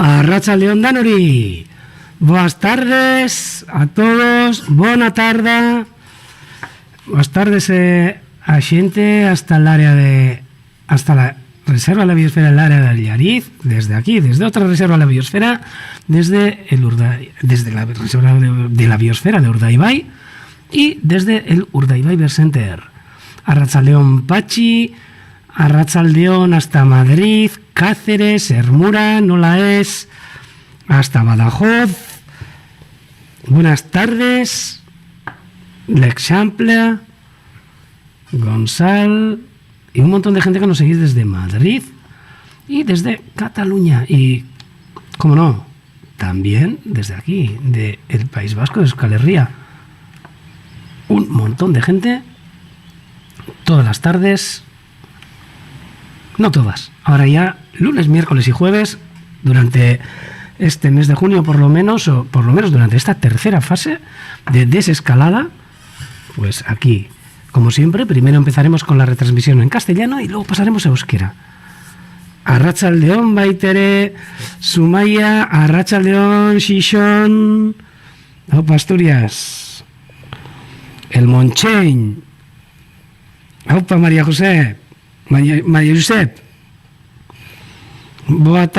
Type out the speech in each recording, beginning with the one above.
Arratsaldeon danori. Buenas tardes a todos. Buena tarde. Buenas tardes a xente hasta la reserva de la biosfera del área del Llariz, desde aquí, desde otra reserva de la biosfera, desde la reserva de la biosfera de Urdaibai y desde el Urdaibai Bird Center. Arratsaldeon Pachi, arratsaldeon hasta Madrid, Cáceres, Hermura, Nolaes, hasta Badajoz. Buenas tardes, L'Eixample, Gonzal y un montón de gente que nos seguís desde Madrid y desde Cataluña y, como no, también desde aquí, del País Vasco, de Euskal Herria. Un montón de gente todas las tardes, no todas, ahora ya lunes, miércoles y jueves durante este mes de junio, por lo menos durante esta tercera fase de desescalada, pues aquí, como siempre, primero empezaremos con la retransmisión en castellano y luego pasaremos a euskera. Arratsaldeon baitere, Sumaya, arratsaldeon Xixón, Aupa Asturias, el Monchein, Aupa María José, María Josep, buenas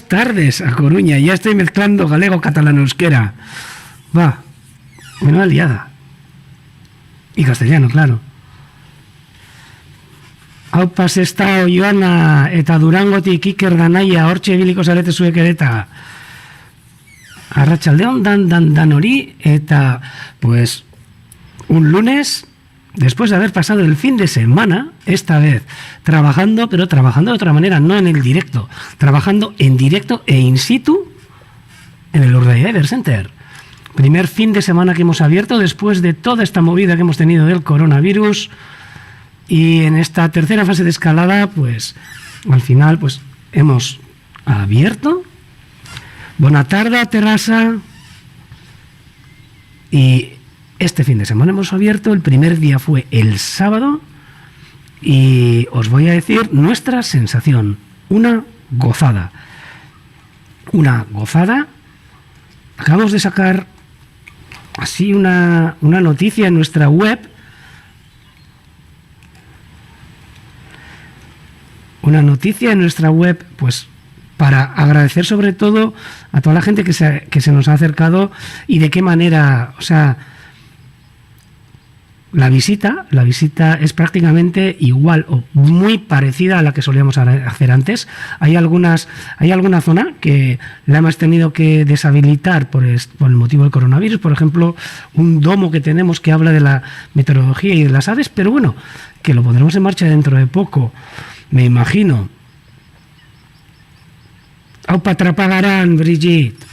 tardes a Coruña, ya estoy mezclando galego, catalán, euskera. Va, menuda liada. Y castellano, claro. Aupa Sestao, Joana, eta Durangotik Iker Danaia, hortxe biliko zarete zuek ereta. Arratsaldeon danori, eta pues un lunes, después de haber pasado el fin de semana, esta vez trabajando, pero trabajando de otra manera, no en el directo, trabajando en directo e in situ en el Urdaibai Bird Center. Primer fin de semana que hemos abierto después de toda esta movida que hemos tenido del coronavirus, y en esta tercera fase de escalada, pues al final pues hemos abierto. Buena tarde, Terrassa. Y este fin de semana hemos abierto, el primer día fue el sábado, y os voy a decir nuestra sensación, una gozada. Acabamos de sacar así una noticia en nuestra web, pues para agradecer sobre todo a toda la gente que se nos ha acercado y de qué manera, o sea, la visita es prácticamente igual o muy parecida a la que solíamos hacer antes. Hay alguna zona que la hemos tenido que deshabilitar por el motivo del coronavirus, por ejemplo, un domo que tenemos que habla de la meteorología y de las aves, pero bueno, que lo pondremos en marcha dentro de poco, me imagino. Aupa Trapagarán, Brigitte.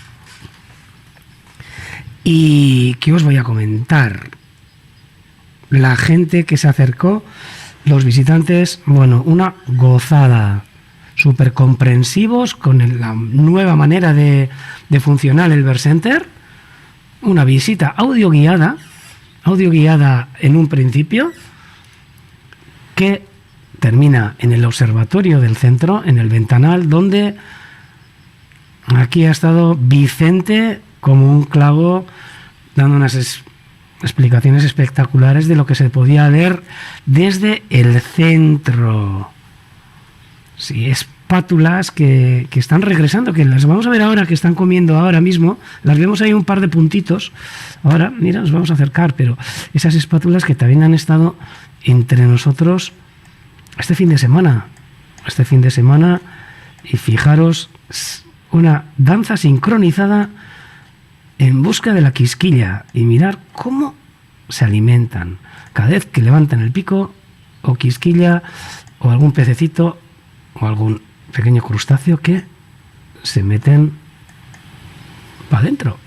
¿Y qué os voy a comentar? La gente que se acercó, los visitantes, bueno, una gozada, súper comprensivos con la nueva manera de funcionar el Bird Center, una visita audio guiada en un principio, que termina en el observatorio del centro, en el ventanal, donde aquí ha estado Vicente como un clavo dando unas explicaciones espectaculares de lo que se podía ver desde el centro. Sí, espátulas que están regresando, que las vamos a ver ahora, que están comiendo ahora mismo. Las vemos ahí un par de puntitos. Ahora, mira, nos vamos a acercar, pero esas espátulas que también han estado entre nosotros este fin de semana. Y fijaros, una danza sincronizada en busca de la quisquilla, y mirar cómo se alimentan. Cada vez que levantan el pico, o quisquilla, o algún pececito, o algún pequeño crustáceo que se meten para adentro.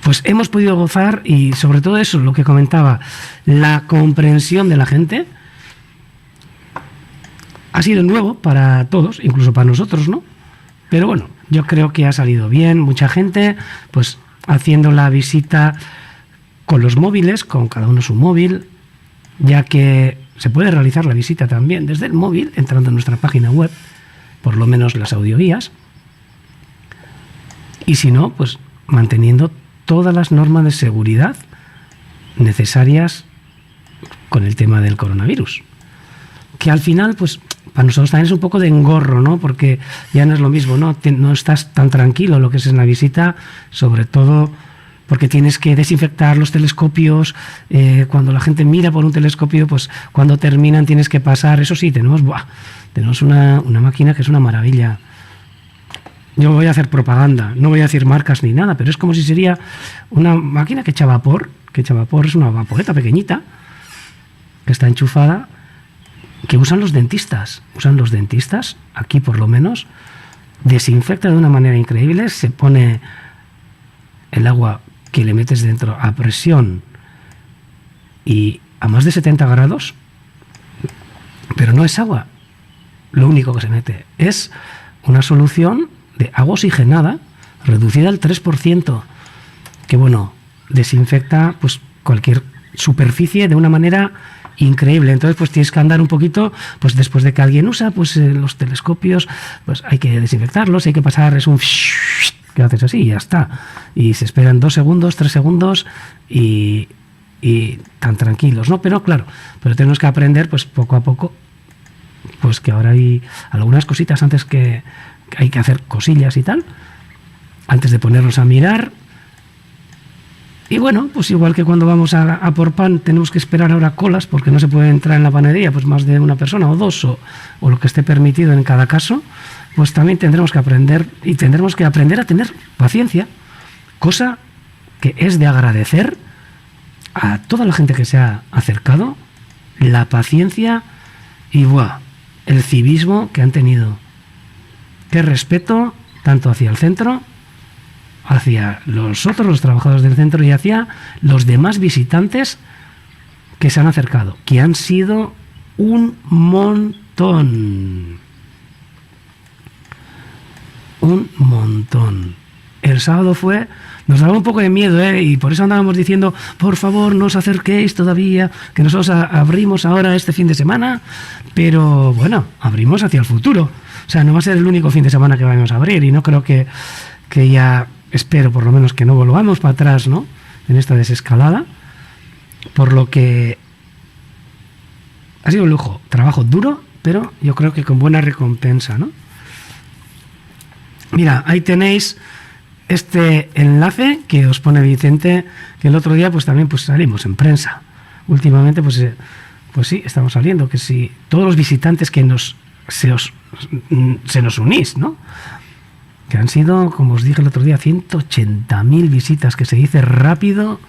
Pues hemos podido gozar, y sobre todo eso, lo que comentaba, la comprensión de la gente. Ha sido nuevo para todos, incluso para nosotros, ¿no? Pero bueno, yo creo que ha salido bien. Mucha gente pues haciendo la visita con los móviles, con cada uno su móvil, ya que se puede realizar la visita también desde el móvil, entrando en nuestra página web, por lo menos las audiovías, y si no, pues manteniendo todas las normas de seguridad necesarias con el tema del coronavirus. Que al final, pues, para nosotros también es un poco de engorro, ¿no? Porque ya no es lo mismo, ¿no? No estás tan tranquilo lo que es en la visita, sobre todo porque tienes que desinfectar los telescopios. Cuando la gente mira por un telescopio, pues cuando terminan tienes que pasar. Eso sí, tenemos una máquina que es una maravilla. Yo voy a hacer propaganda, no voy a decir marcas ni nada, pero es como si sería una máquina que echa vapor, es una vaporeta pequeñita, que está enchufada, que usan los dentistas. Aquí por lo menos, desinfecta de una manera increíble, se pone el agua que le metes dentro a presión y a más de 70 grados, pero no es agua, lo único que se mete es una solución de agua oxigenada reducida al 3%, que bueno, desinfecta pues cualquier superficie de una manera increíble. Entonces pues tienes que andar un poquito, pues después de que alguien usa pues los telescopios, pues hay que desinfectarlos, hay que pasar, es un que haces así y ya está, y se esperan 2 segundos, 3 segundos y tan tranquilos, ¿no? Pero claro, tenemos que aprender pues poco a poco, pues que ahora hay algunas cositas antes que hay que hacer cosillas y tal, antes de ponernos a mirar. Y bueno, pues igual que cuando vamos a por pan tenemos que esperar ahora colas porque no se puede entrar en la panadería pues más de una persona o dos o lo que esté permitido en cada caso, pues también tendremos que aprender a tener paciencia, cosa que es de agradecer a toda la gente que se ha acercado, la paciencia y el civismo que han tenido. Qué respeto tanto hacia el centro, hacia los trabajadores del centro y hacia los demás visitantes que se han acercado, que han sido un montón. Un montón. El sábado nos daba un poco de miedo, y por eso andábamos diciendo, por favor, no os acerquéis todavía, que nosotros abrimos ahora este fin de semana, pero bueno, abrimos hacia el futuro. O sea, no va a ser el único fin de semana que vamos a abrir y no creo que ya, espero por lo menos que no volvamos para atrás, ¿no? En esta desescalada, por lo que ha sido un lujo, trabajo duro, pero yo creo que con buena recompensa, ¿no? Mira, ahí tenéis este enlace que os pone Vicente, que el otro día pues también pues salimos en prensa. Últimamente pues sí, estamos saliendo, que si todos los visitantes que se nos unís, ¿no? Que han sido, como os dije el otro día, 180.000 visitas, que se dice rápido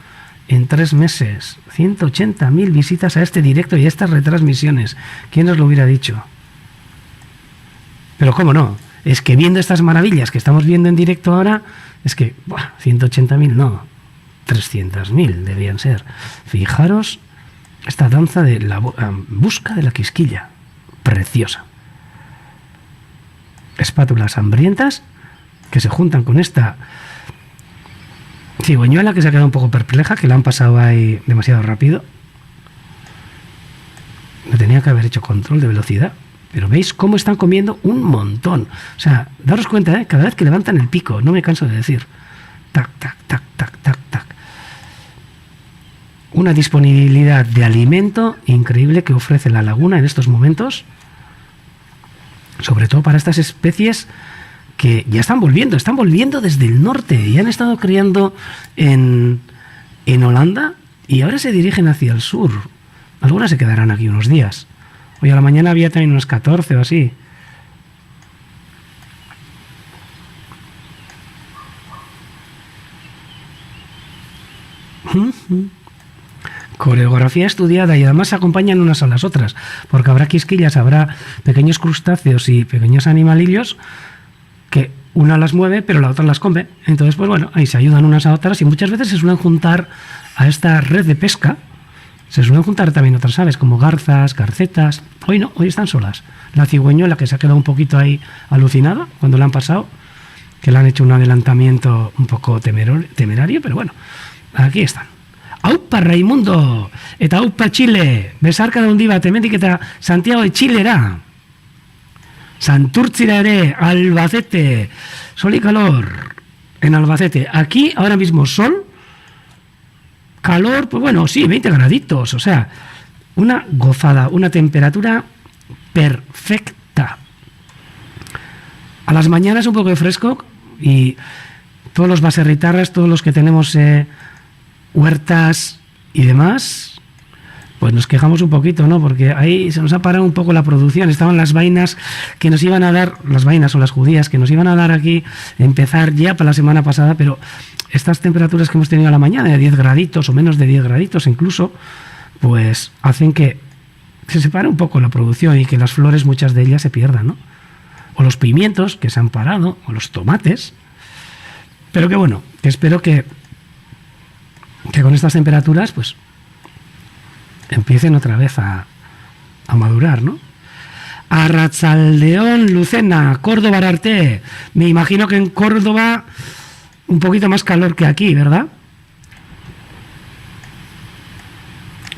en 3 meses. 180.000 visitas a este directo y a estas retransmisiones. ¿Quién os lo hubiera dicho? Pero cómo no, es que viendo estas maravillas que estamos viendo en directo ahora, es que 180.000 no, 300.000 debían ser. Fijaros esta danza de la busca de la quisquilla, preciosa. Espátulas hambrientas que se juntan con esta cigüeñuela que se ha quedado un poco perpleja, que la han pasado ahí demasiado rápido. Me tenía que haber hecho control de velocidad, pero veis cómo están comiendo un montón. O sea, daros cuenta, cada vez que levantan el pico, no me canso de decir, tac, tac, tac, tac, tac, tac. Una disponibilidad de alimento increíble que ofrece la laguna en estos momentos, sobre todo para estas especies que ya están volviendo desde el norte y han estado criando en Holanda y ahora se dirigen hacia el sur. Algunas se quedarán aquí unos días. Hoy a la mañana había también unos 14 o así. Coreografía estudiada y además se acompañan unas a las otras, porque habrá quisquillas, habrá pequeños crustáceos y pequeños animalillos que una las mueve pero la otra las come. Entonces pues bueno, ahí se ayudan unas a otras y muchas veces se suelen juntar a esta red de pesca, se suelen juntar también otras aves como garzas, garcetas. Hoy no, hoy están solas. La cigüeñuela, que se ha quedado un poquito ahí alucinada cuando la han pasado, que le han hecho un adelantamiento un poco temerario, pero bueno, aquí están. Aupa Raimundo, eta aupa Chile, besarka da hundi bat, hemendik eta Santiago de Chilera. Santurtzira ere, Albacete, sol y calor en Albacete. Aquí ahora mismo sol, calor, pues bueno, sí, 20 graditos, o sea, una gozada, una temperatura perfecta. A las mañanas un poco de fresco y todos los baserritarras, todos los que tenemos huertas y demás, pues nos quejamos un poquito, ¿no? Porque ahí se nos ha parado un poco la producción. Estaban las vainas que nos iban a dar, las vainas o las judías que nos iban a dar aquí, empezar ya para la semana pasada, pero estas temperaturas que hemos tenido a la mañana, de 10 graditos o menos de 10 graditos incluso, pues hacen que se separe un poco la producción y que las flores, muchas de ellas, se pierdan, ¿no? O los pimientos que se han parado, o los tomates. Pero que bueno, que espero que con estas temperaturas, pues empiecen otra vez a madurar, ¿no? Arratsaldeón, Lucena, Córdoba Arte. Me imagino que en Córdoba un poquito más calor que aquí, ¿verdad?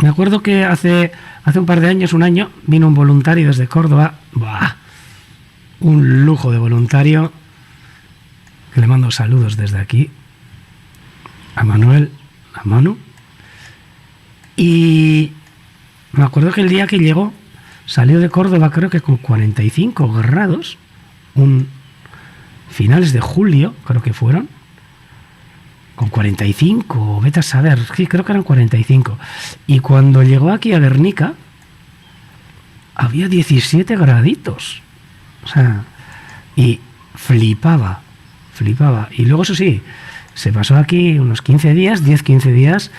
Me acuerdo que hace un par de años, un año, vino un voluntario desde Córdoba. ¡Buah! Un lujo de voluntario, que le mando saludos desde aquí a Manuel, a Manu. Y me acuerdo que el día que llegó, salió de Córdoba creo que con 45 grados, finales de julio creo que fueron, con 45, vete a saber, sí, creo que eran 45. Y cuando llegó aquí a Guernica, había 17 graditos. O sea, y flipaba. Y luego, eso sí, se pasó aquí unos 15 días, 10-15 días,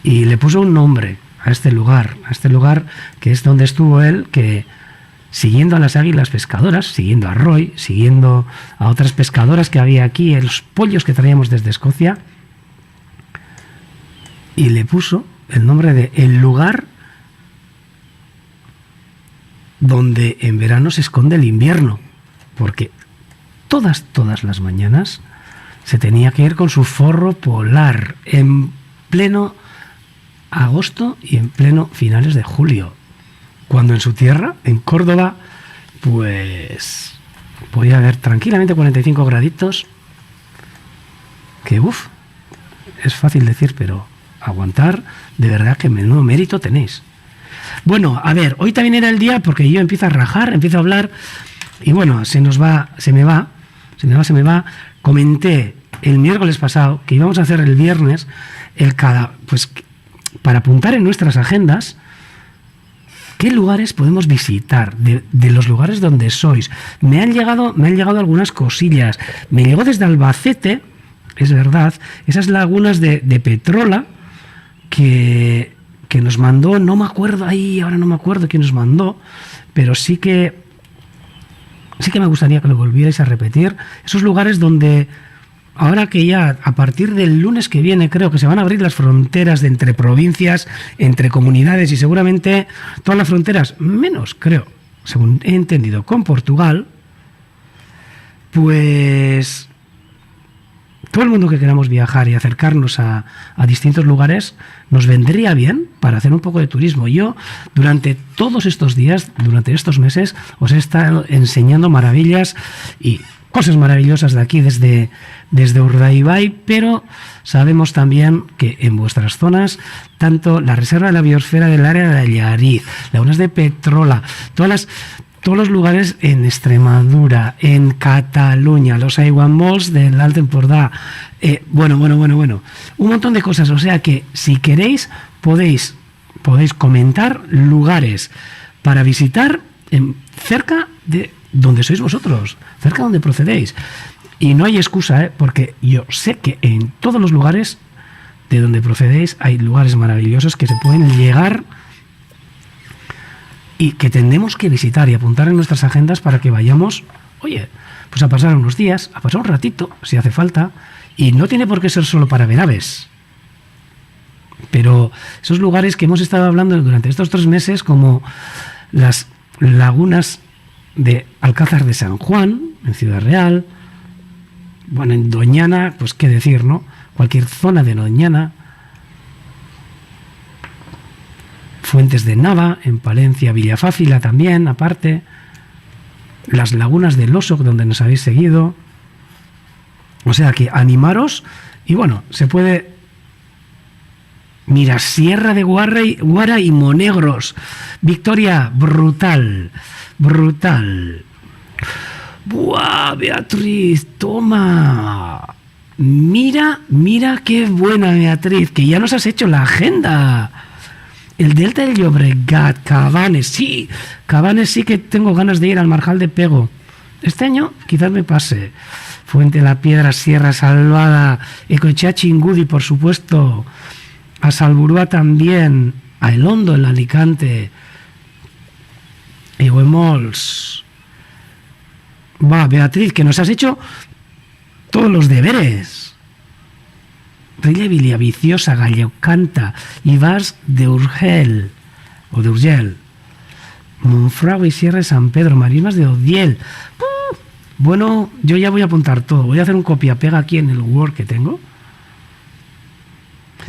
y le puso un nombre a este lugar que es donde estuvo él, que siguiendo a las águilas pescadoras, siguiendo a Roy, siguiendo a otras pescadoras que había aquí, los pollos que traíamos desde Escocia, y le puso el nombre de el lugar donde en verano se esconde el invierno, porque todas las mañanas se tenía que ir con su forro polar en pleno agosto y en pleno finales de julio, cuando en su tierra, en Córdoba, pues podía haber tranquilamente 45 graditos, que es fácil decir, pero aguantar, de verdad que menudo mérito tenéis. Bueno, a ver, hoy también era el día, porque yo empiezo a rajar, empiezo a hablar, y bueno, se me va. Comenté el miércoles pasado que íbamos a hacer el viernes pues para apuntar en nuestras agendas qué lugares podemos visitar, de los lugares donde sois. Me han llegado algunas cosillas. Me llegó desde Albacete, es verdad, esas lagunas de Petrola que nos mandó, no me acuerdo quién nos mandó, pero sí que me gustaría que lo volvierais a repetir. Esos lugares donde, ahora que ya a partir del lunes que viene creo que se van a abrir las fronteras de entre provincias, entre comunidades, y seguramente todas las fronteras, menos creo, según he entendido, con Portugal, pues todo el mundo que queramos viajar y acercarnos a distintos lugares nos vendría bien para hacer un poco de turismo. Yo durante todos estos días, durante estos meses, os he estado enseñando maravillas y cosas maravillosas de aquí desde Urdaibai, pero sabemos también que en vuestras zonas, tanto la Reserva de la Biosfera del área de Allariz, lagunas de Petrola, todos los lugares en Extremadura, en Cataluña, los aiguamolls del Alt Empordà, bueno, un montón de cosas. O sea que si queréis podéis comentar lugares para visitar cerca de donde sois vosotros, cerca de donde procedéis. Y no hay excusa, porque yo sé que en todos los lugares de donde procedéis hay lugares maravillosos que se pueden llegar y que tenemos que visitar y apuntar en nuestras agendas para que vayamos, oye, pues a pasar unos días, a pasar un ratito, si hace falta, y no tiene por qué ser solo para ver aves. Pero esos lugares que hemos estado hablando durante estos 3 meses, como las lagunas de Alcázar de San Juan, en Ciudad Real, bueno, en Doñana, pues qué decir, ¿no? Cualquier zona de Doñana, Fuentes de Nava, en Palencia, Villafáfila también, aparte, las lagunas del Oso, donde nos habéis seguido. O sea que animaros. Y bueno, se puede... Mira, Sierra de Guara y Monegros. Victoria, brutal. Brutal. ¡Buah, Beatriz! ¡Toma! Mira qué buena, Beatriz, que ya nos has hecho la agenda. El Delta del Llobregat, Cabanes, sí que tengo ganas de ir al Marjal de Pego. Este año quizás me pase. Fuente la Piedra, Sierra Salvada, Ecoechea Chingudi, por supuesto, a Salburúa también, a El Hondo, en Alicante, y Huemols. Va, Beatriz, que nos has hecho todos los deberes. Rella Villaviciosa, Gallocanta, Ibars de Urgel, o de Urgel, Monfragüe y Sierra de San Pedro, Marismas de Odiel. Bueno, yo ya voy a apuntar todo. Voy a hacer un copia-pega aquí en el Word que tengo.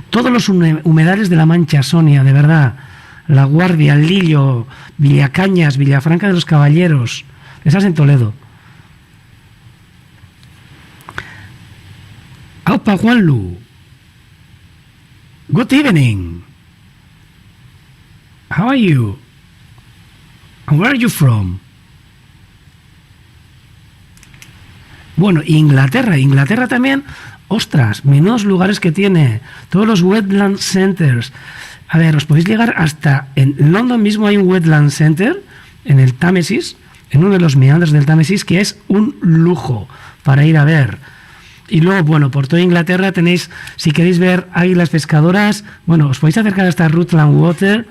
Todos los humedales de la Mancha, Sonia, de verdad. La Guardia, Lillo, Villacañas, Villafranca de los Caballeros. Esas en Toledo. Aupa Juanlu. Good evening. How are you? And where are you from? Bueno, Inglaterra también, ostras, menudos lugares que tiene, todos los wetland centers. A ver, os podéis llegar hasta, en London mismo hay un wetland center, en el Támesis, en uno de los meandros del Támesis, que es un lujo para ir a ver. Y luego, bueno, por toda Inglaterra tenéis, si queréis ver águilas pescadoras, bueno, os podéis acercar hasta Rutland Water,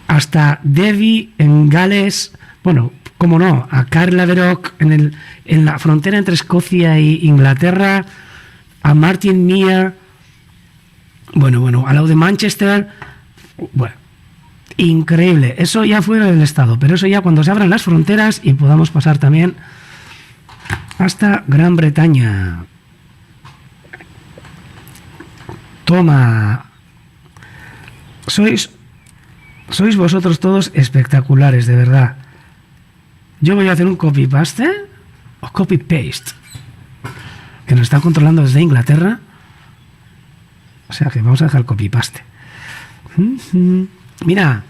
hasta Derby, en Gales, bueno, como no, a Carlaverock, en la frontera entre Escocia e Inglaterra, a Martin Mere, bueno, al lado de Manchester, bueno, increíble. Eso ya fuera del estado, pero eso ya cuando se abran las fronteras y podamos pasar también hasta Gran Bretaña. Toma, sois vosotros todos espectaculares, de verdad. Yo voy a hacer un copy-paste o copy-paste, que nos están controlando desde Inglaterra. O sea que vamos a dejar el copy-paste. Mira,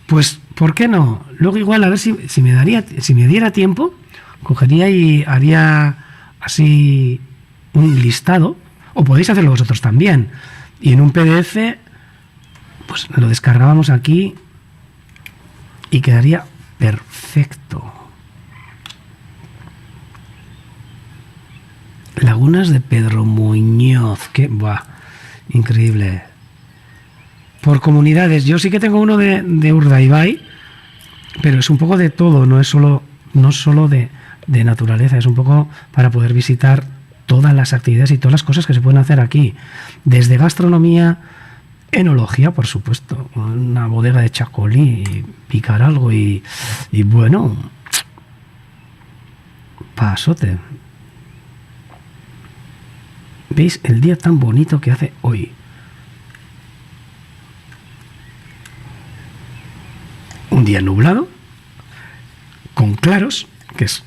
pues, ¿por qué no? Luego igual, a ver si me diera tiempo, cogería y haría así un listado, o podéis hacerlo vosotros también. Y en un PDF, pues lo descargábamos aquí y quedaría perfecto. Lagunas de Pedro Muñoz, que buah, increíble. Por comunidades, yo sí que tengo uno de Urdaibai, pero es un poco de todo, no solo de naturaleza, es un poco para poder visitar todas las actividades y todas las cosas que se pueden hacer aquí, desde gastronomía, enología, por supuesto, una bodega de chacolí, y picar algo y bueno, pasote. ¿Veis el día tan bonito que hace hoy? Un día nublado, con claros, que es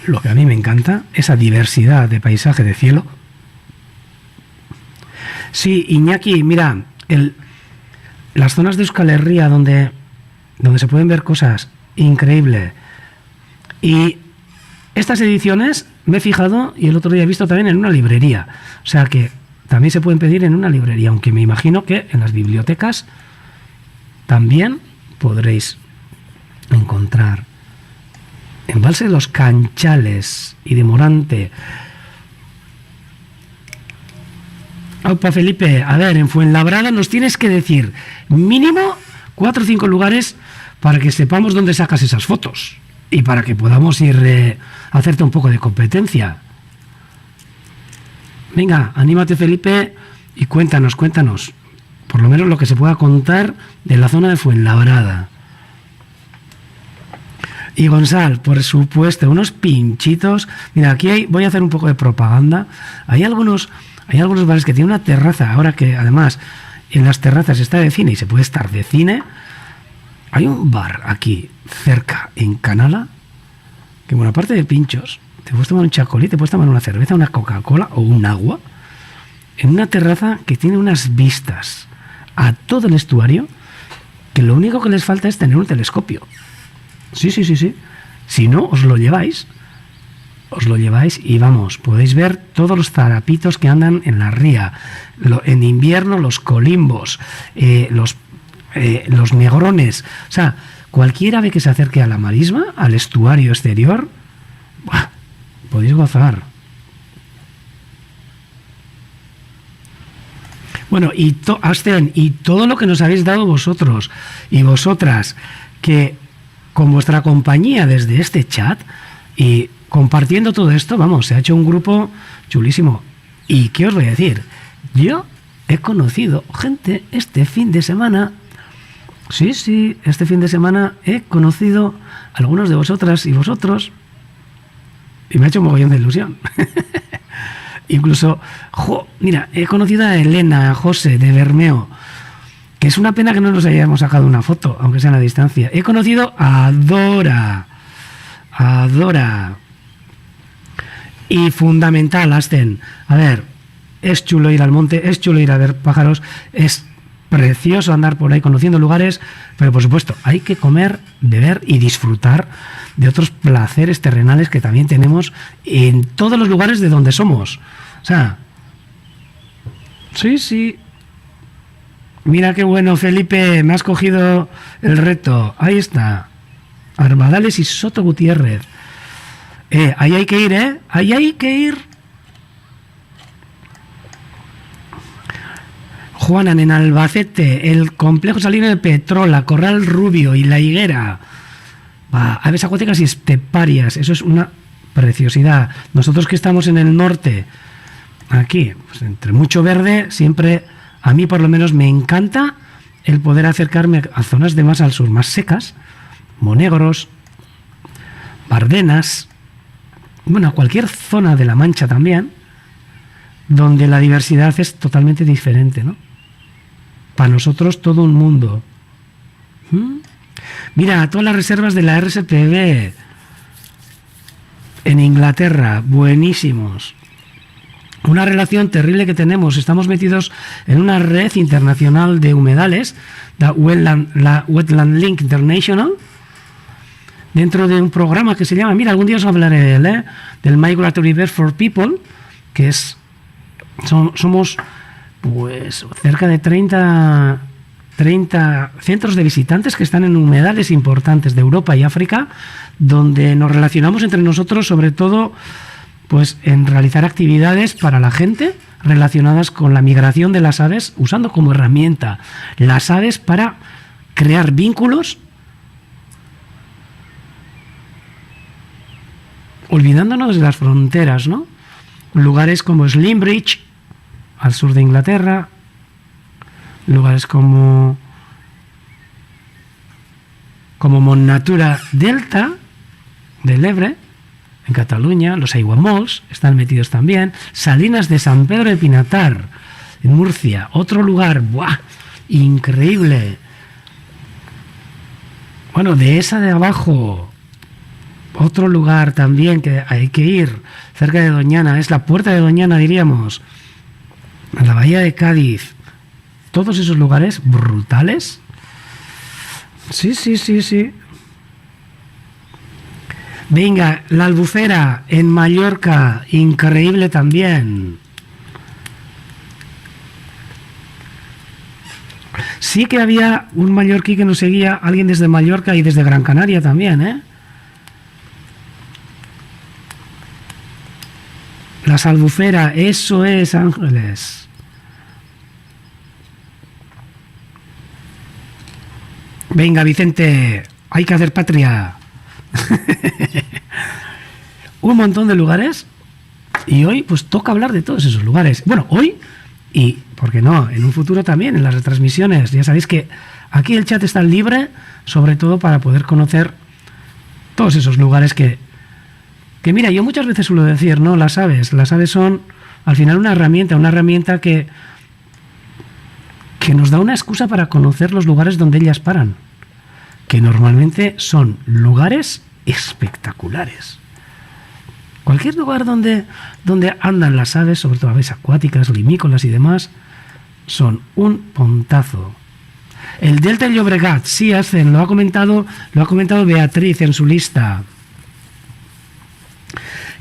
lo que a mí me encanta, esa diversidad de paisaje de cielo. Sí, Iñaki, mira, las zonas de Euskal Herria donde se pueden ver cosas increíbles. Y estas ediciones me he fijado y el otro día he visto también en una librería. O sea que también se pueden pedir en una librería, aunque me imagino que en las bibliotecas también podréis encontrar. Embalse de los Canchales y de Morante. Aupa Felipe, a ver, en Fuenlabrada nos tienes que decir mínimo 4 o 5 lugares para que sepamos dónde sacas esas fotos y para que podamos ir a hacerte un poco de competencia. Venga, anímate Felipe y cuéntanos, por lo menos lo que se pueda contar de la zona de Fuenlabrada. Y Gonzalo, por supuesto, unos pinchitos. Mira, aquí voy a hacer un poco de propaganda. Hay algunos bares que tienen una terraza, ahora que además en las terrazas está de cine y se puede estar de cine. Hay un bar aquí, cerca, en Canala, que bueno, aparte de pinchos, te puedes tomar un chacolí, te puedes tomar una cerveza, una Coca-Cola o un agua, en una terraza que tiene unas vistas a todo el estuario, que lo único que les falta es tener un telescopio. Sí. Si no, os lo lleváis y vamos, podéis ver todos los zarapitos que andan en la ría. En invierno los colimbos, los negrones. O sea, cualquier ave que se acerque a la marisma, al estuario exterior, ¡buah!, podéis gozar. Bueno, y todo lo que nos habéis dado vosotros y vosotras, que con vuestra compañía desde este chat y compartiendo todo esto, vamos, se ha hecho un grupo chulísimo. ¿Y qué os voy a decir? Yo he conocido gente este fin de semana. Sí, este fin de semana he conocido a algunos de vosotras y vosotros y me ha hecho un mogollón de ilusión. Incluso, mira, he conocido a Elena, a José de Bermeo, que es una pena que no nos hayamos sacado una foto, aunque sea a la distancia. He conocido a Dora. Y fundamental, Asten. A ver, es chulo ir al monte, es chulo ir a ver pájaros, es precioso andar por ahí conociendo lugares, pero por supuesto hay que comer, beber y disfrutar de otros placeres terrenales que también tenemos en todos los lugares de donde somos. O sea, sí. Mira qué bueno, Felipe, me has cogido el reto. Ahí está. Arbadales y Soto Gutiérrez. Ahí hay que ir, ¿eh? Ahí hay que ir. Juanan, en Albacete, el complejo salino de Petrola, Corral Rubio y La Higuera. Aves acuáticas y esteparias, eso es una preciosidad. Nosotros que estamos en el norte, aquí, pues entre mucho verde, siempre, a mí por lo menos me encanta el poder acercarme a zonas de más al sur, más secas, Monegros, Bardenas, bueno, a cualquier zona de La Mancha también, donde la diversidad es totalmente diferente, ¿no? Para nosotros todo un mundo. Mira, todas las reservas de la RSPB en Inglaterra, buenísimos. Una relación terrible que tenemos. Estamos metidos en una red internacional de humedales, la Wetland Link International, dentro de un programa que se llama, mira, algún día os hablaré de él, del Migratory Birds for People, que es, somos pues cerca de 30 centros de visitantes que están en humedales importantes de Europa y África, donde nos relacionamos entre nosotros, sobre todo pues en realizar actividades para la gente relacionadas con la migración de las aves, usando como herramienta las aves para crear vínculos, olvidándonos de las fronteras, ¿no? Lugares como Slimbridge, al sur de Inglaterra, lugares como Mont Natura Delta del Ebre, en Cataluña, los Aiguamolls están metidos también, Salinas de San Pedro de Pinatar, en Murcia, otro lugar, ¡buah!, increíble. Bueno, de esa de abajo, otro lugar también que hay que ir, cerca de Doñana, es la Puerta de Doñana, diríamos, a la Bahía de Cádiz, todos esos lugares brutales. Sí. Venga, la Albufera en Mallorca, increíble también. Sí que había un mallorquí que nos seguía, alguien desde Mallorca y desde Gran Canaria también, ¿eh? Las Albufera, eso es, Ángeles. Venga, Vicente, hay que hacer patria. Un montón de lugares. Y hoy, pues toca hablar de todos esos lugares. Bueno, hoy, y, ¿por qué no?, en un futuro también, en las retransmisiones. Ya sabéis que aquí el chat está libre, sobre todo para poder conocer todos esos lugares que mira, yo muchas veces suelo decir, ¿no? Las aves son, al final, una herramienta que nos da una excusa para conocer los lugares donde ellas paran, que normalmente son lugares espectaculares. Cualquier lugar donde andan las aves, sobre todo aves acuáticas, limícolas y demás, son un pontazo. El Delta del Llobregat, sí, hacen, lo ha comentado Beatriz en su lista.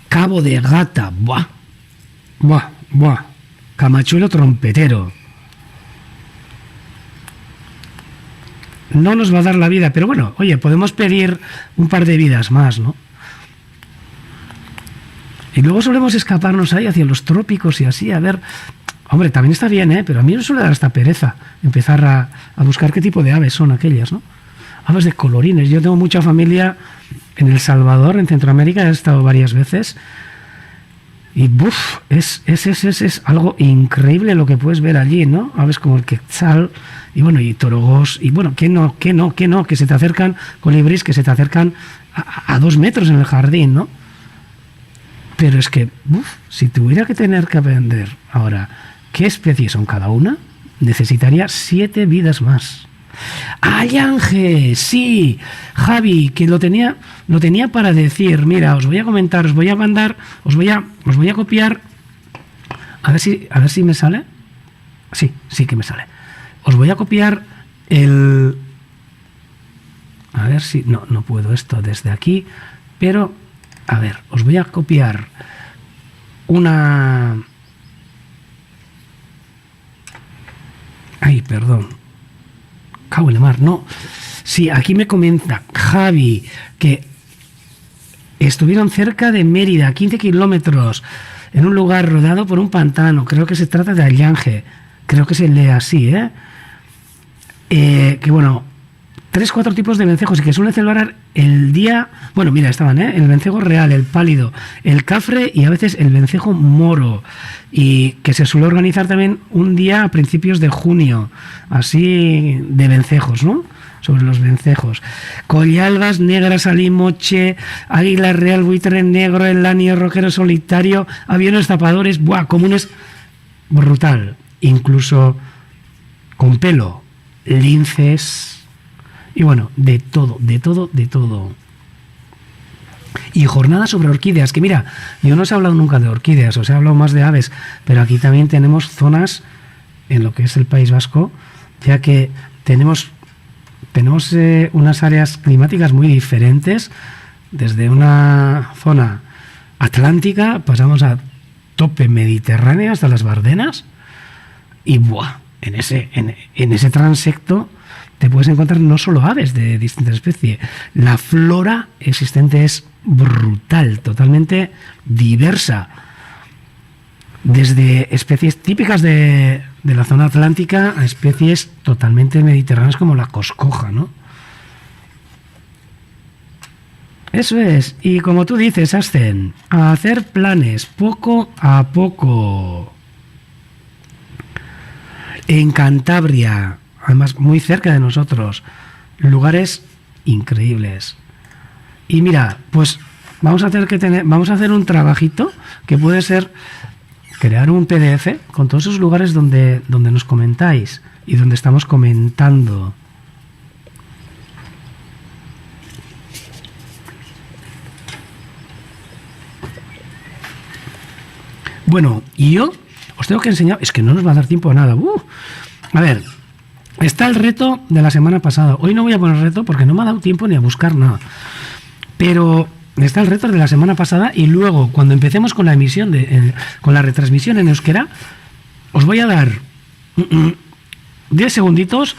Cabo de Gata, buah. Camachuelo trompetero. No nos va a dar la vida, pero bueno, oye, podemos pedir un par de vidas más, ¿no? Y luego solemos escaparnos ahí hacia los trópicos y así, a ver. Hombre, también está bien, ¿eh? Pero a mí me suele dar esta pereza empezar a buscar qué tipo de aves son aquellas, ¿no? Aves de colorines. Yo tengo mucha familia en El Salvador, en Centroamérica, he estado varias veces. Y es algo increíble lo que puedes ver allí, ¿no? Aves como el quetzal, y bueno, y torogos, y bueno, que se te acercan, colibrís que se te acercan a 2 metros en el jardín, ¿no? Pero es que, si tuviera que tener que aprender ahora qué especies son cada una, necesitaría 7 vidas más. ¡Allange! Sí, Javi, que lo tenía para decir. Mira, os voy a comentar, os voy a mandar, os voy a copiar. A ver si me sale. Sí que me sale. Os voy a copiar el. A ver si no puedo esto desde aquí, pero a ver, os voy a copiar una. Ay, perdón. Cago en la mar, no. Sí, aquí me comenta Javi que estuvieron cerca de Mérida, a 15 kilómetros, en un lugar rodeado por un pantano. Creo que se trata de Allange. Creo que se lee así, ¿eh? Que bueno, 3-4 tipos de vencejos y que suelen celebrar el día. Bueno, mira, estaban, el vencejo real, el pálido, el cafre y a veces el vencejo moro. Y que se suele organizar también un día a principios de junio, así de vencejos, ¿no? Sobre los vencejos. Collalbas, negras, alimoche, águila real, buitre negro, el lanio rojero solitario, aviones tapadores, comunes, brutal. Incluso con pelo, linces. Y bueno, de todo. Y jornada sobre orquídeas, que mira, yo no os he hablado nunca de orquídeas, os he hablado más de aves, pero aquí también tenemos zonas en lo que es el País Vasco, ya que tenemos unas áreas climáticas muy diferentes, desde una zona atlántica, pasamos a tope mediterráneo hasta las Bardenas, y en ese transecto te puedes encontrar no solo aves de distintas especies, la flora existente es brutal, totalmente diversa, desde especies típicas de la zona atlántica a especies totalmente mediterráneas como la coscoja, ¿no? Eso es, y como tú dices, Ascen, a hacer planes poco a poco. En Cantabria, además muy cerca de nosotros, lugares increíbles. Y mira, pues vamos a hacer un trabajito que puede ser crear un PDF con todos esos lugares donde nos comentáis y donde estamos comentando. Bueno, y yo os tengo que enseñar, es que no nos va a dar tiempo a nada. A ver, está el reto de la semana pasada. Hoy no voy a poner reto porque no me ha dado tiempo ni a buscar nada. Pero está el reto de la semana pasada y luego, cuando empecemos con la emisión, con la retransmisión en euskera, os voy a dar 10 segunditos.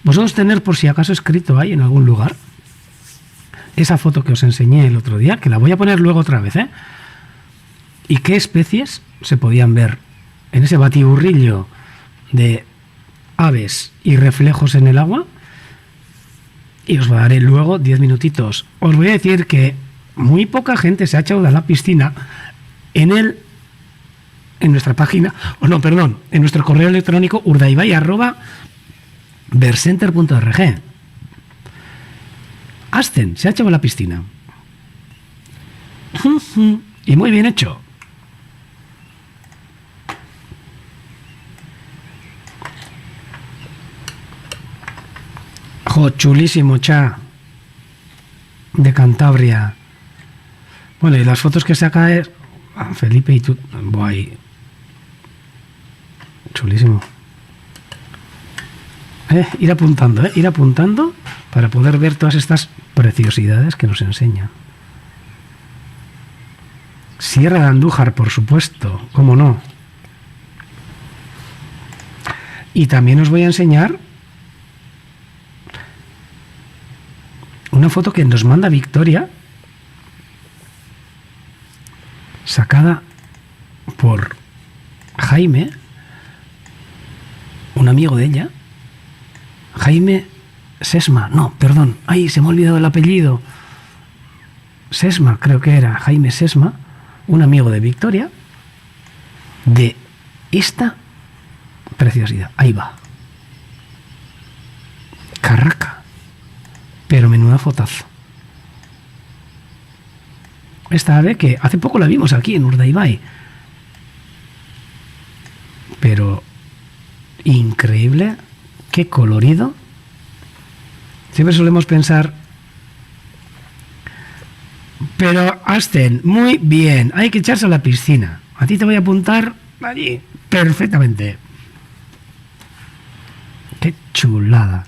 Vosotros tener por si acaso escrito ahí en algún lugar esa foto que os enseñé el otro día, que la voy a poner luego otra vez, y qué especies se podían ver en ese batiburrillo de aves y reflejos en el agua. Y os daré luego 10 minutitos. Os voy a decir que muy poca gente se ha echado a la piscina en nuestra página, en nuestro correo electrónico urdaibai@versenter.org. Ascen se ha echado a la piscina. Y muy bien hecho. Jo, chulísimo, cha. de Cantabria. Bueno, y las fotos que saca es Felipe y tú. Guay. Chulísimo. Ir apuntando para poder ver todas estas preciosidades que nos enseña. Sierra de Andújar, por supuesto, cómo no. Y también os voy a enseñar una foto que nos manda Victoria, sacada por Jaime, un amigo de ella. Jaime Sesma, no, perdón, ay, se me ha olvidado el apellido. Sesma, creo que era Jaime Sesma, un amigo de Victoria, de esta preciosidad. Ahí va. Carraca. Pero menuda fotazo. Esta ave que hace poco la vimos aquí en Urdaibai. Pero increíble. Qué colorido. Siempre solemos pensar, pero Asten, muy bien, hay que echarse a la piscina. A ti te voy a apuntar allí perfectamente. Qué chulada.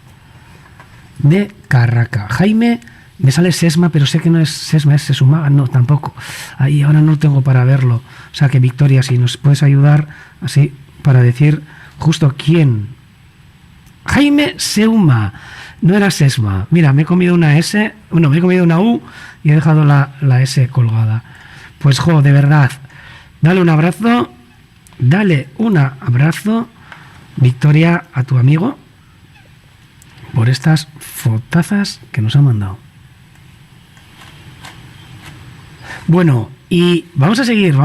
De Carraca. Jaime, me sale Sesma, pero sé que no es Sesma, es Sesuma. No, tampoco. Ahí ahora no tengo para verlo. O sea que Victoria, si nos puedes ayudar así para decir justo quién. Jaime Seuma, no era Sesma. Mira, me he comido una S, bueno, me he comido una U y he dejado la S colgada. Pues, de verdad, dale un abrazo, Victoria, a tu amigo, por estas fotazas que nos ha mandado. Bueno, y vamos a seguir.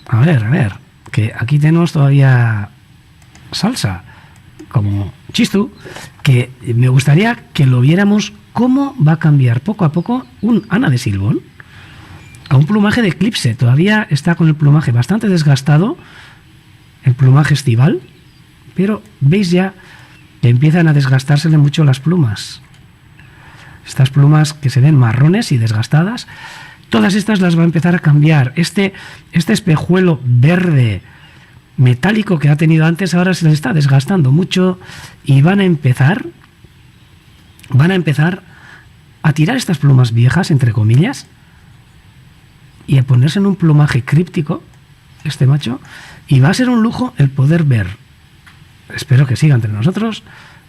A ver, que aquí tenemos todavía salsa, como Chistu, que me gustaría que lo viéramos cómo va a cambiar poco a poco un Ana de Silbón a un plumaje de eclipse. Todavía está con el plumaje bastante desgastado, el plumaje estival, pero veis ya que empiezan a desgastársele mucho las plumas. Estas plumas que se ven marrones y desgastadas, todas estas las va a empezar a cambiar. Este espejuelo verde metálico que ha tenido antes ahora se le está desgastando mucho y van a empezar a tirar estas plumas viejas, entre comillas, y a ponerse en un plumaje críptico, este macho, y va a ser un lujo el poder ver, espero que siga entre nosotros,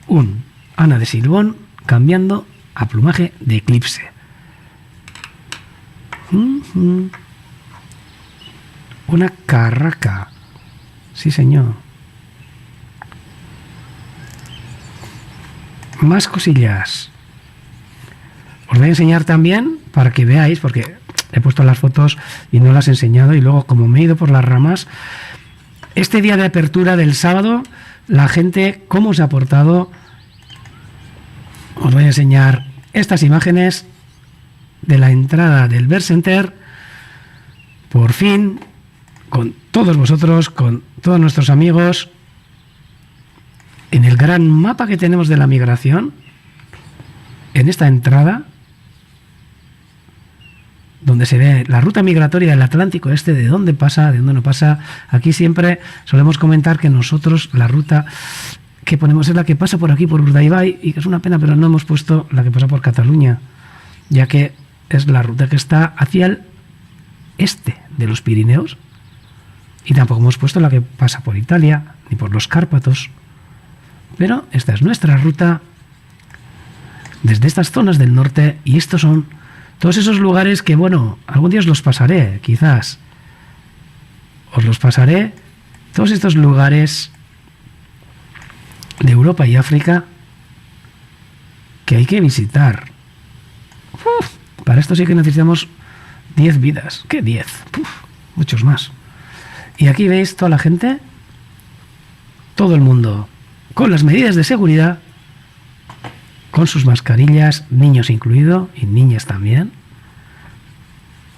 un Ana de Silbón cambiando a plumaje de eclipse. Una carraca. Sí, señor. Más cosillas. Os voy a enseñar también para que veáis, porque he puesto las fotos y no las he enseñado, y luego como me he ido por las ramas, este día de apertura del sábado, la gente, cómo se ha portado. Os voy a enseñar estas imágenes de la entrada del Bird Center, por fin, con todos vosotros, con todos nuestros amigos, en el gran mapa que tenemos de la migración, en esta entrada, donde se ve la ruta migratoria del Atlántico Este, de dónde pasa, de dónde no pasa. Aquí siempre solemos comentar que nosotros la ruta que ponemos es la que pasa por aquí, por Urdaibai, y que es una pena, pero no hemos puesto la que pasa por Cataluña, ya que es la ruta que está hacia el este de los Pirineos, y tampoco hemos puesto la que pasa por Italia, ni por los Cárpatos, pero esta es nuestra ruta desde estas zonas del norte, y estos son todos esos lugares que, bueno, algún día os los pasaré, quizás. Os los pasaré, todos estos lugares de Europa y África que hay que visitar. Para esto sí que necesitamos 10 vidas. ¿Qué 10? Muchos más. Y aquí veis toda la gente, todo el mundo, con las medidas de seguridad, con sus mascarillas, niños incluido, y niñas también.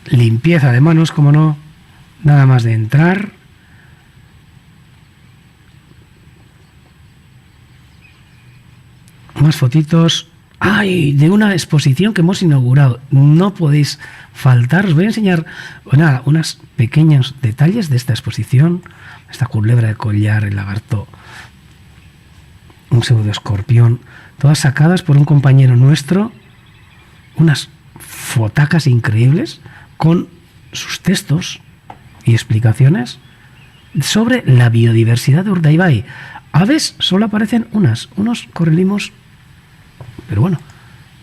Limpieza de manos, como no, nada más de entrar. Más fotitos. ¡Ay! De una exposición que hemos inaugurado. No podéis faltar. Os voy a enseñar unos pequeños detalles de esta exposición. Esta culebra de collar, el lagarto, un pseudoescorpión, todas sacadas por un compañero nuestro. Unas fotacas increíbles con sus textos y explicaciones sobre la biodiversidad de Urdaibai. Aves solo aparecen unos correlimos, pero bueno,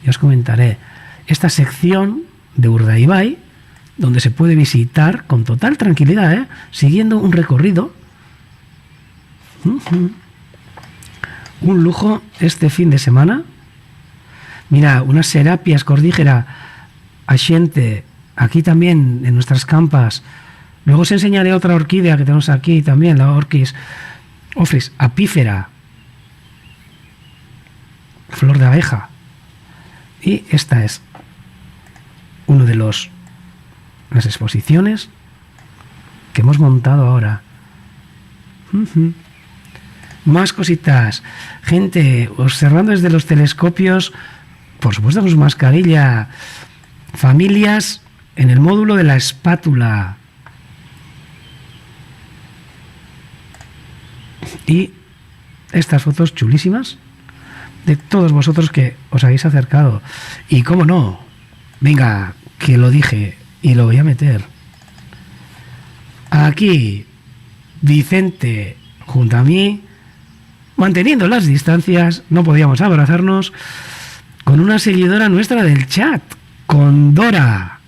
ya os comentaré. Esta sección de Urdaibai, donde se puede visitar con total tranquilidad, siguiendo un recorrido. Un lujo este fin de semana. Mira, unas serapias cordígera axente, aquí también en nuestras campas. Luego os enseñaré otra orquídea que tenemos aquí también, la Orchis ofris apífera, flor de abeja. Y esta es uno de las exposiciones que hemos montado ahora. Más cositas. Gente observando desde los telescopios, por supuesto con su mascarilla. Familias en el módulo de la espátula. Y estas fotos chulísimas de todos vosotros que os habéis acercado. Y cómo no, venga, que lo dije y lo voy a meter. Aquí, Vicente junto a mí, manteniendo las distancias, no podíamos abrazarnos, con una seguidora nuestra del chat, con Dora.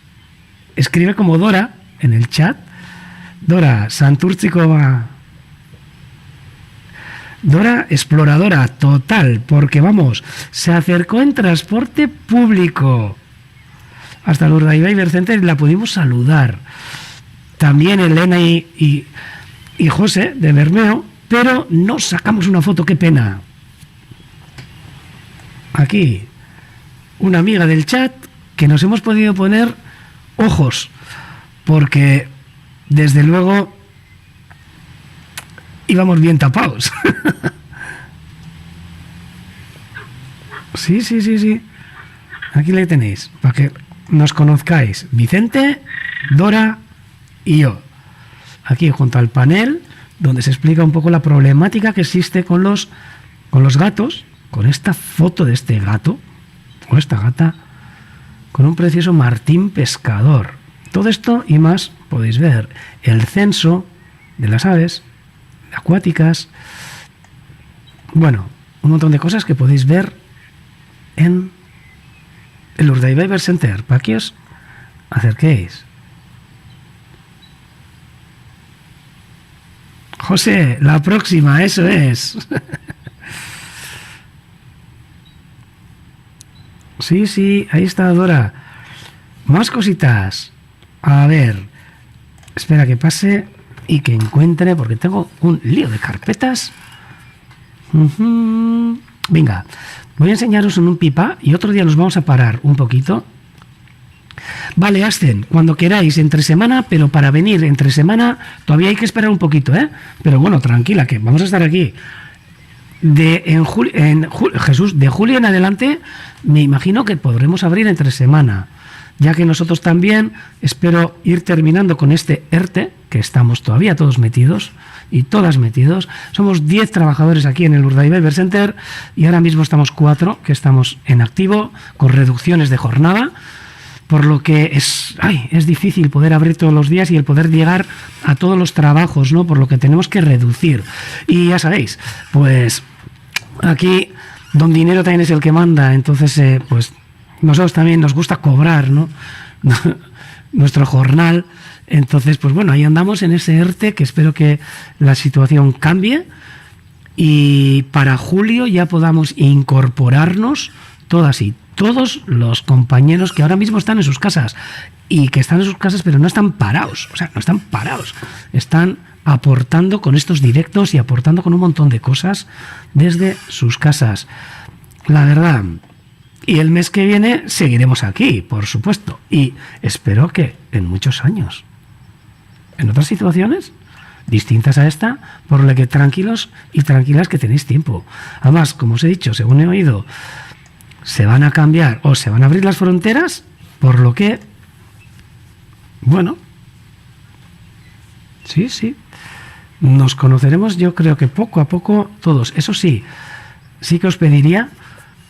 Escribe como Dora en el chat. Dora Santurtzikova. Dora exploradora total, porque vamos, se acercó en transporte público hasta el Urdaibai Bird Center y la pudimos saludar. También Elena y José de Bermeo, pero no sacamos una foto, qué pena. Aquí, una amiga del chat que nos hemos podido poner ojos, porque desde luego íbamos bien tapados. Sí. Aquí le tenéis, para que nos conozcáis. Vicente, Dora y yo. Aquí junto al panel, donde se explica un poco la problemática que existe con los gatos, con esta foto de este gato, o esta gata, con un precioso martín pescador. Todo esto y más podéis ver. El censo de las aves acuáticas. Bueno, un montón de cosas que podéis ver en el Urdaibai Bird Center, para que os acerquéis. José, la próxima, eso es. Sí, ahí está Dora. Más cositas. A ver, espera que pase y que encuentre, porque tengo un lío de carpetas. Venga, voy a enseñaros en un pipa y otro día nos vamos a parar un poquito. Vale, Ascen, cuando queráis, entre semana, pero para venir entre semana todavía hay que esperar un poquito, pero bueno, tranquila, que vamos a estar aquí. Jesús, de julio en adelante, me imagino que podremos abrir entre semana, ya que nosotros también espero ir terminando con este ERTE, que estamos todavía todos metidos y todas metidos. Somos 10 trabajadores aquí en el Urdaibai Bird Center y ahora mismo estamos 4 que estamos en activo con reducciones de jornada, por lo que es difícil poder abrir todos los días y el poder llegar a todos los trabajos, ¿no? Por lo que tenemos que reducir. Y ya sabéis, pues aquí don dinero también es el que manda, entonces pues nosotros también nos gusta cobrar, ¿no? Nuestro jornal. Entonces, pues bueno, ahí andamos en ese ERTE, que espero que la situación cambie y para julio ya podamos incorporarnos todas y todos los compañeros que ahora mismo están en sus casas y que están en sus casas pero no están parados, están aportando con estos directos y aportando con un montón de cosas desde sus casas. La verdad. Y el mes que viene seguiremos aquí, por supuesto, y espero que en muchos años, en otras situaciones distintas a esta, por lo que tranquilos y tranquilas que tenéis tiempo. Además, como os he dicho, según he oído, se van a cambiar o se van a abrir las fronteras, por lo que, bueno, sí, nos conoceremos, yo creo que poco a poco todos. Eso sí, sí que os pediría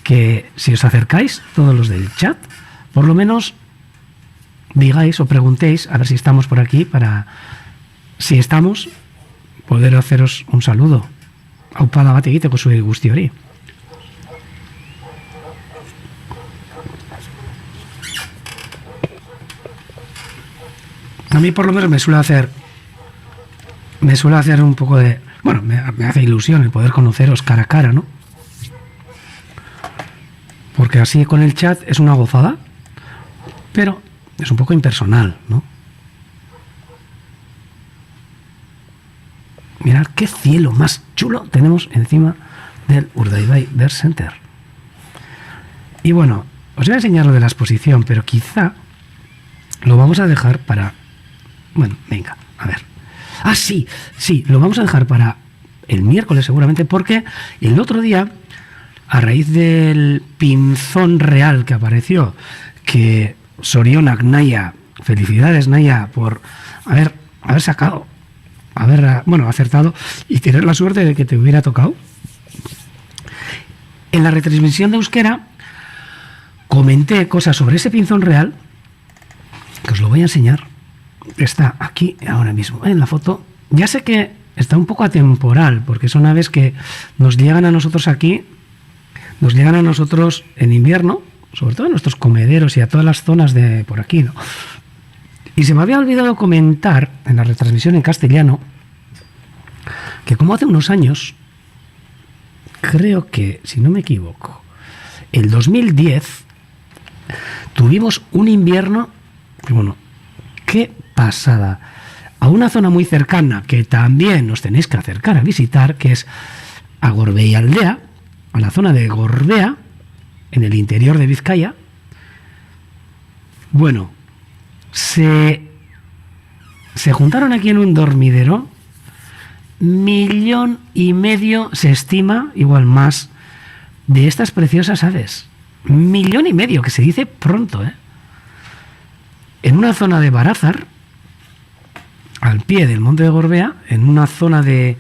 que si os acercáis, todos los del chat, por lo menos digáis o preguntéis a ver si estamos por aquí, para, si estamos, poder haceros un saludo. Aupada bat egiteko zuei guzti hori. A mí por lo menos me suele hacer un poco de... Bueno, me hace ilusión el poder conoceros cara a cara, ¿no? Porque así con el chat es una gozada, pero es un poco impersonal, ¿no? Mirad qué cielo más chulo tenemos encima del Urdaibai Bird Center. Y bueno, os voy a enseñar lo de la exposición, pero quizá lo vamos a dejar para... Bueno, venga, a ver. Ah, sí, lo vamos a dejar para el miércoles seguramente, porque el otro día, a raíz del pinzón real que apareció, que Sorionak, Naya, felicidades Naya por haber sacado, bueno, acertado y tener la suerte de que te hubiera tocado. En la retransmisión de euskera comenté cosas sobre ese pinzón real, que os lo voy a enseñar. Está aquí ahora mismo en la foto. Ya sé que está un poco atemporal, porque son aves que nos llegan a nosotros aquí, nos llegan a nosotros en invierno, sobre todo en nuestros comederos y a todas las zonas de por aquí, ¿no? Y se me había olvidado comentar en la retransmisión en castellano que como hace unos años, creo que, si no me equivoco, el 2010, tuvimos un invierno, que bueno, qué pasada, a una zona muy cercana que también os tenéis que acercar a visitar, que es a Gorbea Aldea, a la zona de Gorbea, en el interior de Vizcaya. Bueno, se juntaron aquí en un dormidero 1,5 millones, se estima, igual más, de estas preciosas aves. 1,5 millones, que se dice pronto, ¿eh? En una zona de Barázar, al pie del monte de Gorbea, en una zona de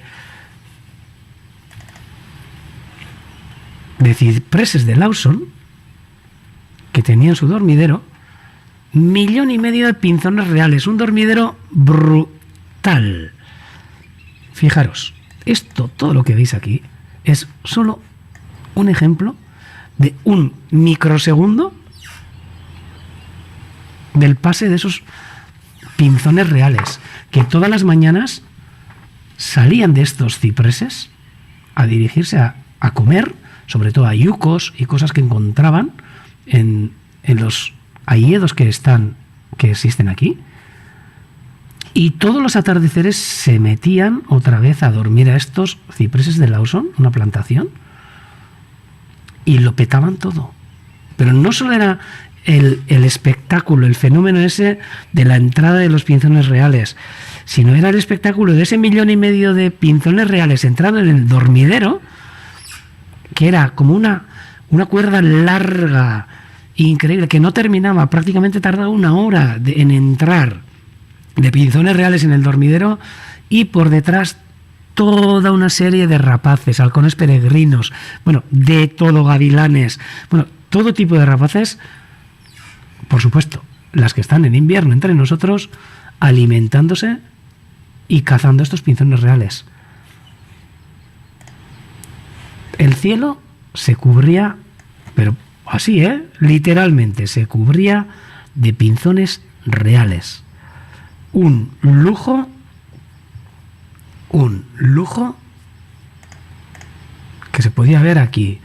cipreses de Lawson, que tenían su dormidero, 1,5 millones de pinzones reales, un dormidero brutal. Fijaros, esto, todo lo que veis aquí, es solo un ejemplo de un microsegundo del pase de esos pinzones reales, que todas las mañanas salían de estos cipreses a dirigirse a comer, sobre todo a yucos y cosas que encontraban en los hayedos que existen aquí. Y todos los atardeceres se metían otra vez a dormir a estos cipreses de Lawson, una plantación, y lo petaban todo. Pero no solo era el espectáculo, el fenómeno ese de la entrada de los pinzones reales, sino era el espectáculo de ese 1,5 millones de pinzones reales entrando en el dormidero, que era como una cuerda larga, increíble, que no terminaba, prácticamente tardaba 1 hora en entrar, de pinzones reales en el dormidero, y por detrás toda una serie de rapaces, halcones peregrinos, bueno, de todo, gavilanes, bueno, todo tipo de rapaces, por supuesto, las que están en invierno entre nosotros, alimentándose y cazando estos pinzones reales. El cielo se cubría, pero así, literalmente, se cubría de pinzones reales. Un lujo que se podía ver aquí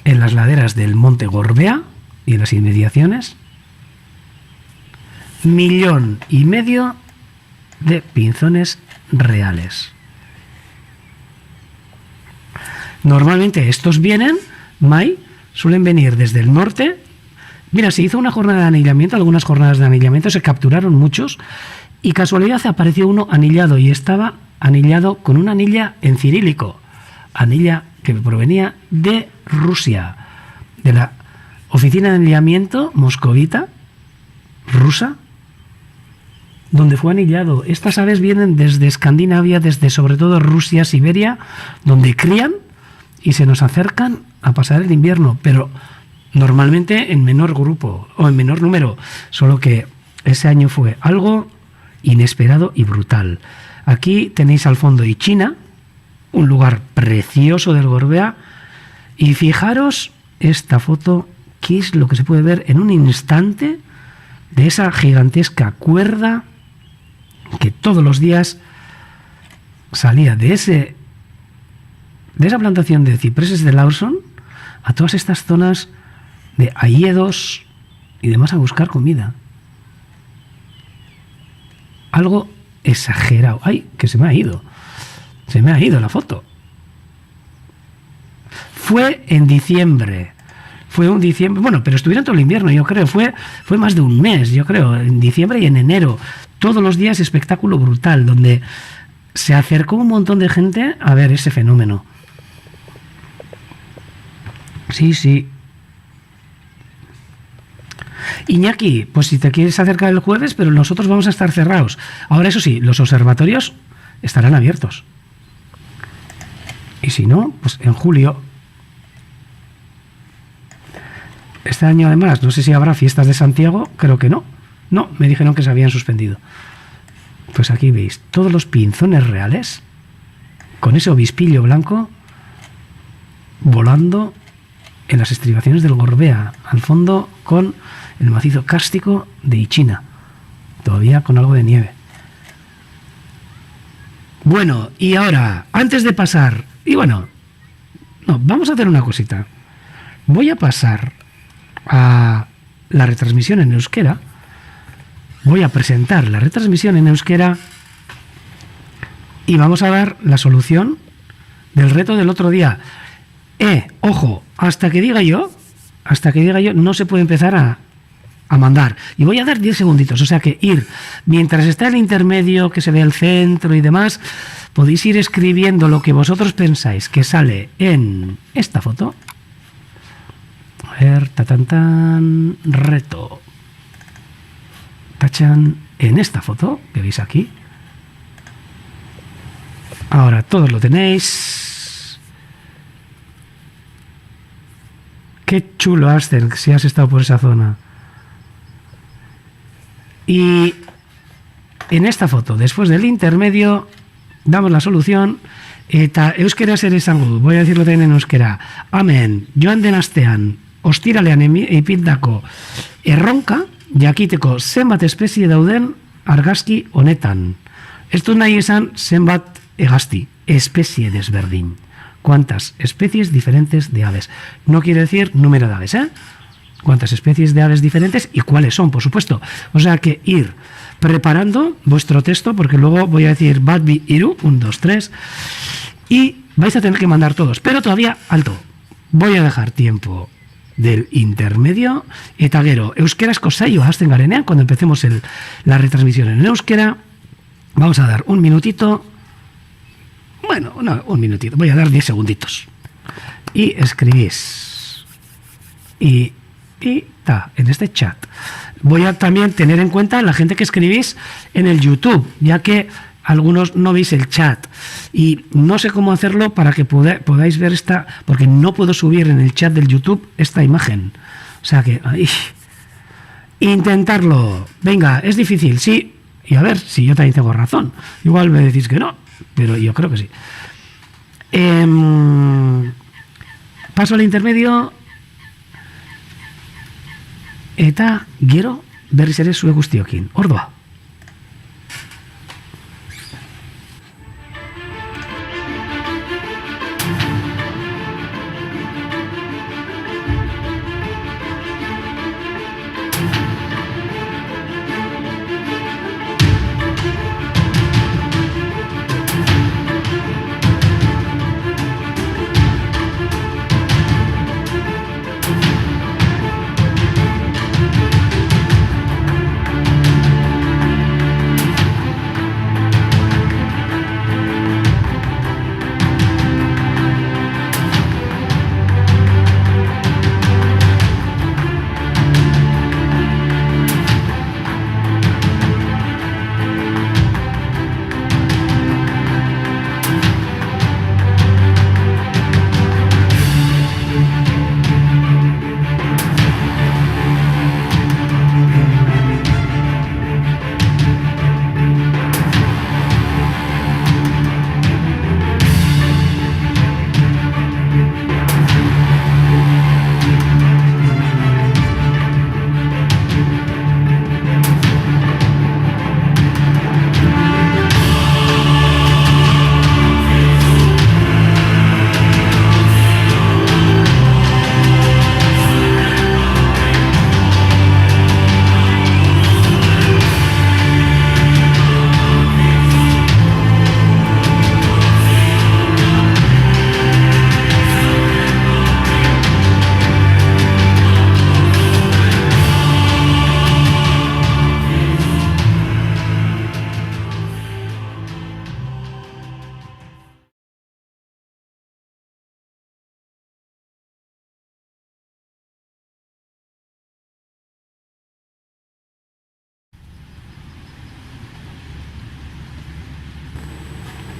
en las laderas del monte Gorbea y en las inmediaciones. 1,5 millones de pinzones reales. Normalmente estos suelen venir desde el norte. Mira, se hizo una jornada de anillamiento, algunas jornadas de anillamiento, se capturaron muchos, y casualidad apareció uno anillado, y estaba anillado con una anilla en cirílico, anilla que provenía de Rusia, de la oficina de anillamiento moscovita rusa, donde fue anillado. Estas aves vienen desde Escandinavia, desde sobre todo Rusia, Siberia, donde crían y se nos acercan a pasar el invierno, pero normalmente en menor grupo o en menor número, solo que ese año fue algo inesperado y brutal. Aquí tenéis al fondo Ichina, un lugar precioso del Gorbea, y fijaros esta foto, que es lo que se puede ver en un instante de esa gigantesca cuerda que todos los días salía de esa plantación de cipreses de Lawson a todas estas zonas de hayedos y demás a buscar comida. Algo exagerado. ¡Ay, que se me ha ido! Se me ha ido la foto. Fue en diciembre. Fue un diciembre, bueno, pero estuvieron todo el invierno, yo creo. Fue más de un mes, yo creo, en diciembre y en enero. Todos los días espectáculo brutal, donde se acercó un montón de gente a ver ese fenómeno. Sí, sí. Iñaki, pues si te quieres acercar el jueves, pero nosotros vamos a estar cerrados. Ahora, eso sí, los observatorios estarán abiertos. Y si no, pues en julio. Este año, además, no sé si habrá fiestas de Santiago, creo que no. No, me dijeron que se habían suspendido. Pues aquí veis todos los pinzones reales, con ese obispillo blanco, volando en las estribaciones del Gorbea, al fondo con el macizo kárstico de Ichina, todavía con algo de nieve. Bueno, y ahora, antes de pasar, y bueno, no, vamos a hacer una cosita. Voy a pasar a la retransmisión en euskera. Voy a presentar la retransmisión en euskera y vamos a dar la solución del reto del otro día. Ojo, hasta que diga yo, no se puede empezar a mandar. Y voy a dar 10 segunditos, o sea que mientras está el intermedio, que se ve el centro y demás, podéis ir escribiendo lo que vosotros pensáis que sale en esta foto. A ver, tan, reto. Tachan en esta foto que veis aquí. Ahora todos lo tenéis. Qué chulo, Aster, si has estado por esa zona. Y en esta foto, después del intermedio, damos la solución. Eta euskera zer esango du, voy a decirlo también en euskera. Amen, joan den astean, ostiralean ipindako erronka, jakiteko zenbat espezie dauden argazki honetan. Ez du nahi esan zenbat hegazti, espezie desberdin. ¿Cuántas especies diferentes de aves? No quiere decir número de aves, ¿eh? ¿Cuántas especies de aves diferentes y cuáles son, por supuesto? O sea que ir preparando vuestro texto, porque luego voy a decir Badbi Iru, 1, 2, 3, y vais a tener que mandar todos. Pero todavía, alto, voy a dejar tiempo del intermedio. Eta gero, euskerazko saioa hasten garenean, cuando empecemos la retransmisión en euskera, vamos a dar un minutito. Bueno, no, un minutito, voy a dar 10 segunditos. Y escribís. Y en este chat. Voy a también tener en cuenta la gente que escribís en el YouTube, ya que algunos no veis el chat. Y no sé cómo hacerlo para que podáis ver porque no puedo subir en el chat del YouTube esta imagen. O sea que, intentarlo. Venga, es difícil, sí. Y a ver si yo también tengo razón. Igual me decís que no, pero yo creo que sí. Paso al intermedio. Eta gero berriz ere zuek guztiokin. Ordoa.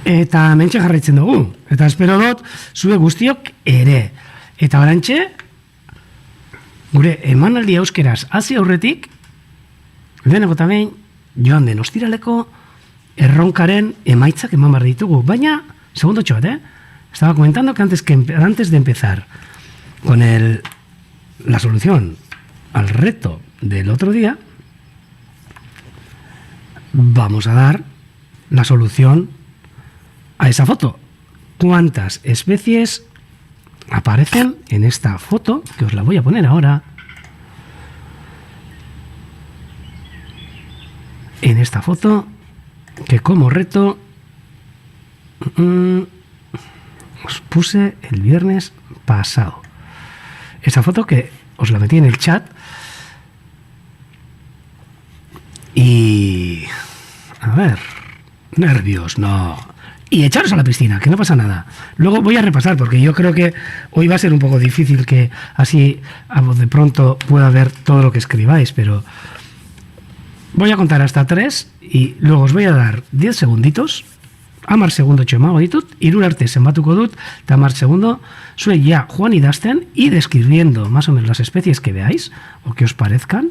Eta mentxe jarraitzen dugu. Eta espero dut, zue guztiok ere. Eta orantxe, gure emanaldi euskeraz hasi aurretik, lehenengo eta behin, joan den ostiraleko erronkaren emaitzak eman behar ditugu. Baina, segundo txoat, estaba comentando que antes de empezar con la solución al reto del otro día, vamos a dar la solución a esa foto. ¿Cuántas especies aparecen en esta foto? Que os la voy a poner ahora. En esta foto, que como reto os puse el viernes pasado. Esa foto que os la metí en el chat. Y... a ver... nervios, no... y echaros a la piscina, que no pasa nada. Luego voy a repasar, porque yo creo que hoy va a ser un poco difícil que así a voz de pronto pueda ver todo lo que escribáis, pero voy a contar hasta 3 y luego os voy a dar 10 segunditos. Hamar segundo txemago ditut, hiru arte zenbatuko dut, eta 10 segundo zue ya Juan idazten y describiendo más o menos las especies que veáis o que os parezcan,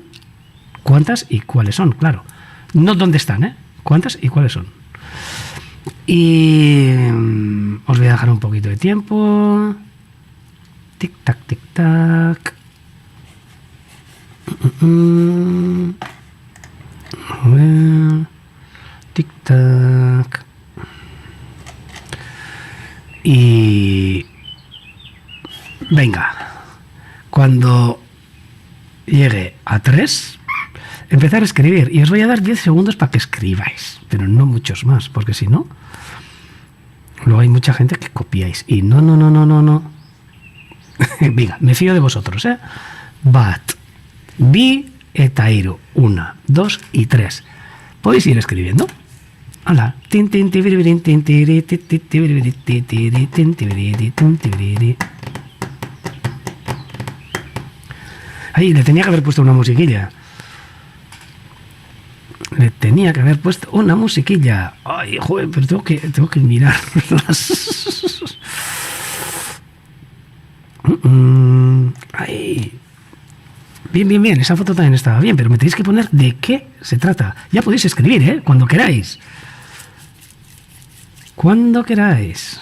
cuántas y cuáles son, claro. No dónde están, cuántas y cuáles son. Y os voy a dejar un poquito de tiempo. Tic tac, tic tac. A ver. Tic tac. Y venga, cuando llegue a 3, empezar a escribir. Y os voy a dar 10 segundos para que escribáis, pero no muchos más, porque si no, luego hay mucha gente que copiáis. Y no. Venga, me fío de vosotros, Bat, bi eta hiru. 1, 2 y 3. ¿Podéis ir escribiendo? Hola. Ay, le tenía que haber puesto una musiquilla. Ay, joder, pero tengo que mirarlas. Ay. Bien. Esa foto también estaba bien, pero me tenéis que poner de qué se trata. Ya podéis escribir, cuando queráis. Cuando queráis.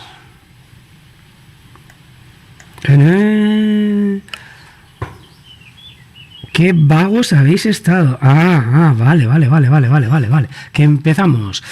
Qué vagos habéis estado. Vale. Que empezamos.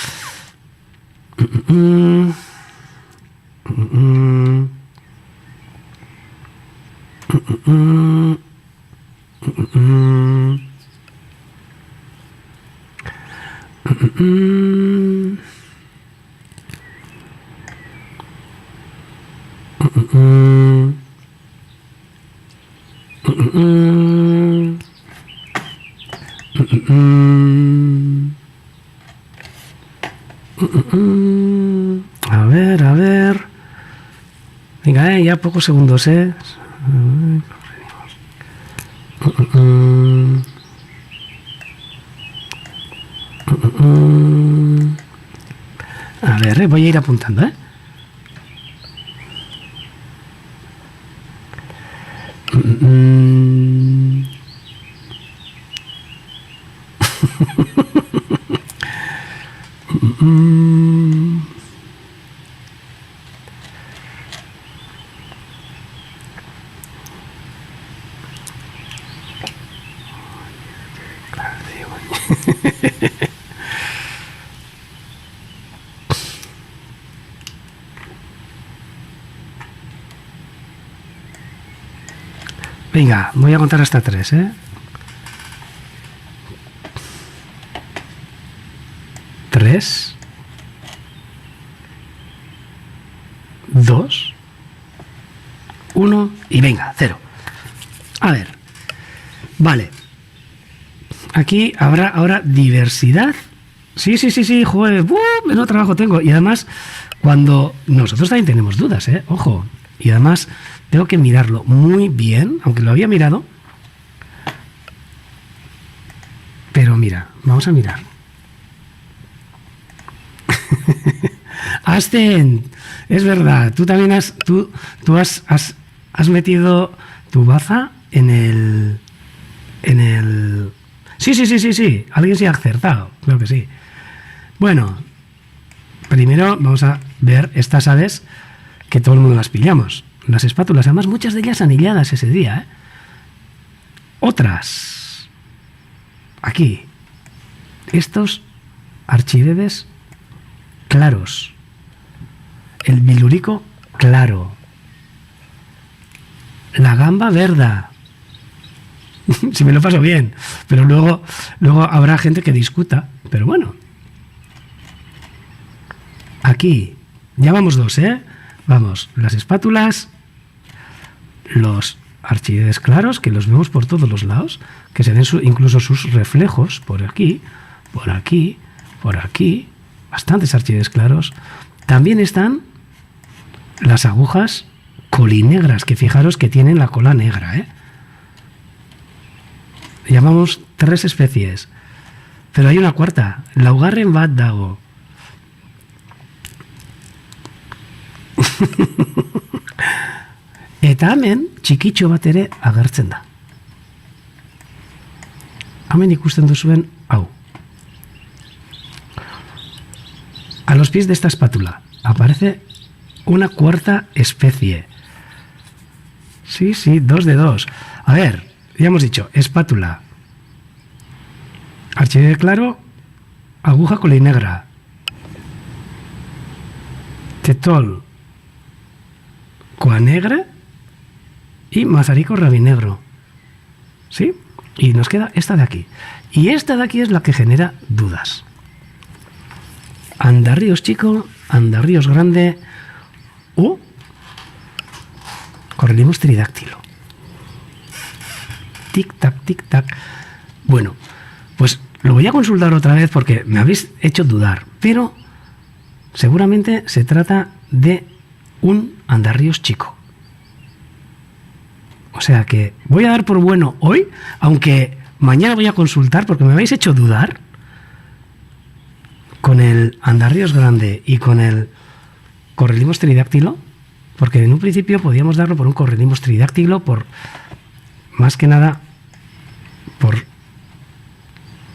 A ver. Venga, ya pocos segundos, A ver, voy a ir apuntando, Venga, voy a contar hasta 3, 3, 2, 1 y venga, 0. A ver, vale. Aquí habrá ahora diversidad. Sí, joder, menudo trabajo tengo. Y además, cuando nosotros también tenemos dudas, ojo. Y además, tengo que mirarlo muy bien, aunque lo había mirado. Pero mira, vamos a mirar. Ascend, es verdad, tú también has metido tu baza en el... Sí, alguien se ha acertado, creo que sí. Bueno, primero vamos a ver estas aves que todo el mundo las pillamos. Las espátulas, además muchas de ellas anilladas ese día, ¿eh? Otras. Aquí. Estos archidedes claros. El bilurico claro. La gamba verda. Si me lo paso bien. Pero luego habrá gente que discuta. Pero bueno. Aquí. Ya vamos dos, ¿eh? Vamos. Las espátulas. Los archidedes claros, que los vemos por todos los lados. Que se ven incluso sus reflejos. Por aquí. Por aquí. Por aquí. Bastantes archidedes claros. También están las agujas colinegras, que fijaros que tienen la cola negra, ¿eh? Llamamos 3 especies. Pero hay una cuarta, Laugarren bat dago. Eta hemen txikitxo bat ere agertzen da. Hemen ikusten duzuen hau. A los pies de esta espátula aparece una cuarta especie. Sí, 2 de 2. A ver, ya hemos dicho, espátula, archidede claro, aguja colinegra, tetol, coa negra y mazarico rabinegro. ¿Sí? Y nos queda esta de aquí. Y esta de aquí es la que genera dudas. Andarríos chico, andarríos grande o Correlimos tridáctilo. Tic-tac, tic-tac. Bueno, pues lo voy a consultar otra vez porque me habéis hecho dudar, pero seguramente se trata de un andarríos chico. O sea que voy a dar por bueno hoy, aunque mañana voy a consultar porque me habéis hecho dudar con el andarríos grande y con el correlimos tridáctilo, porque en un principio podíamos darlo por un correlimos tridáctilo, por más que nada por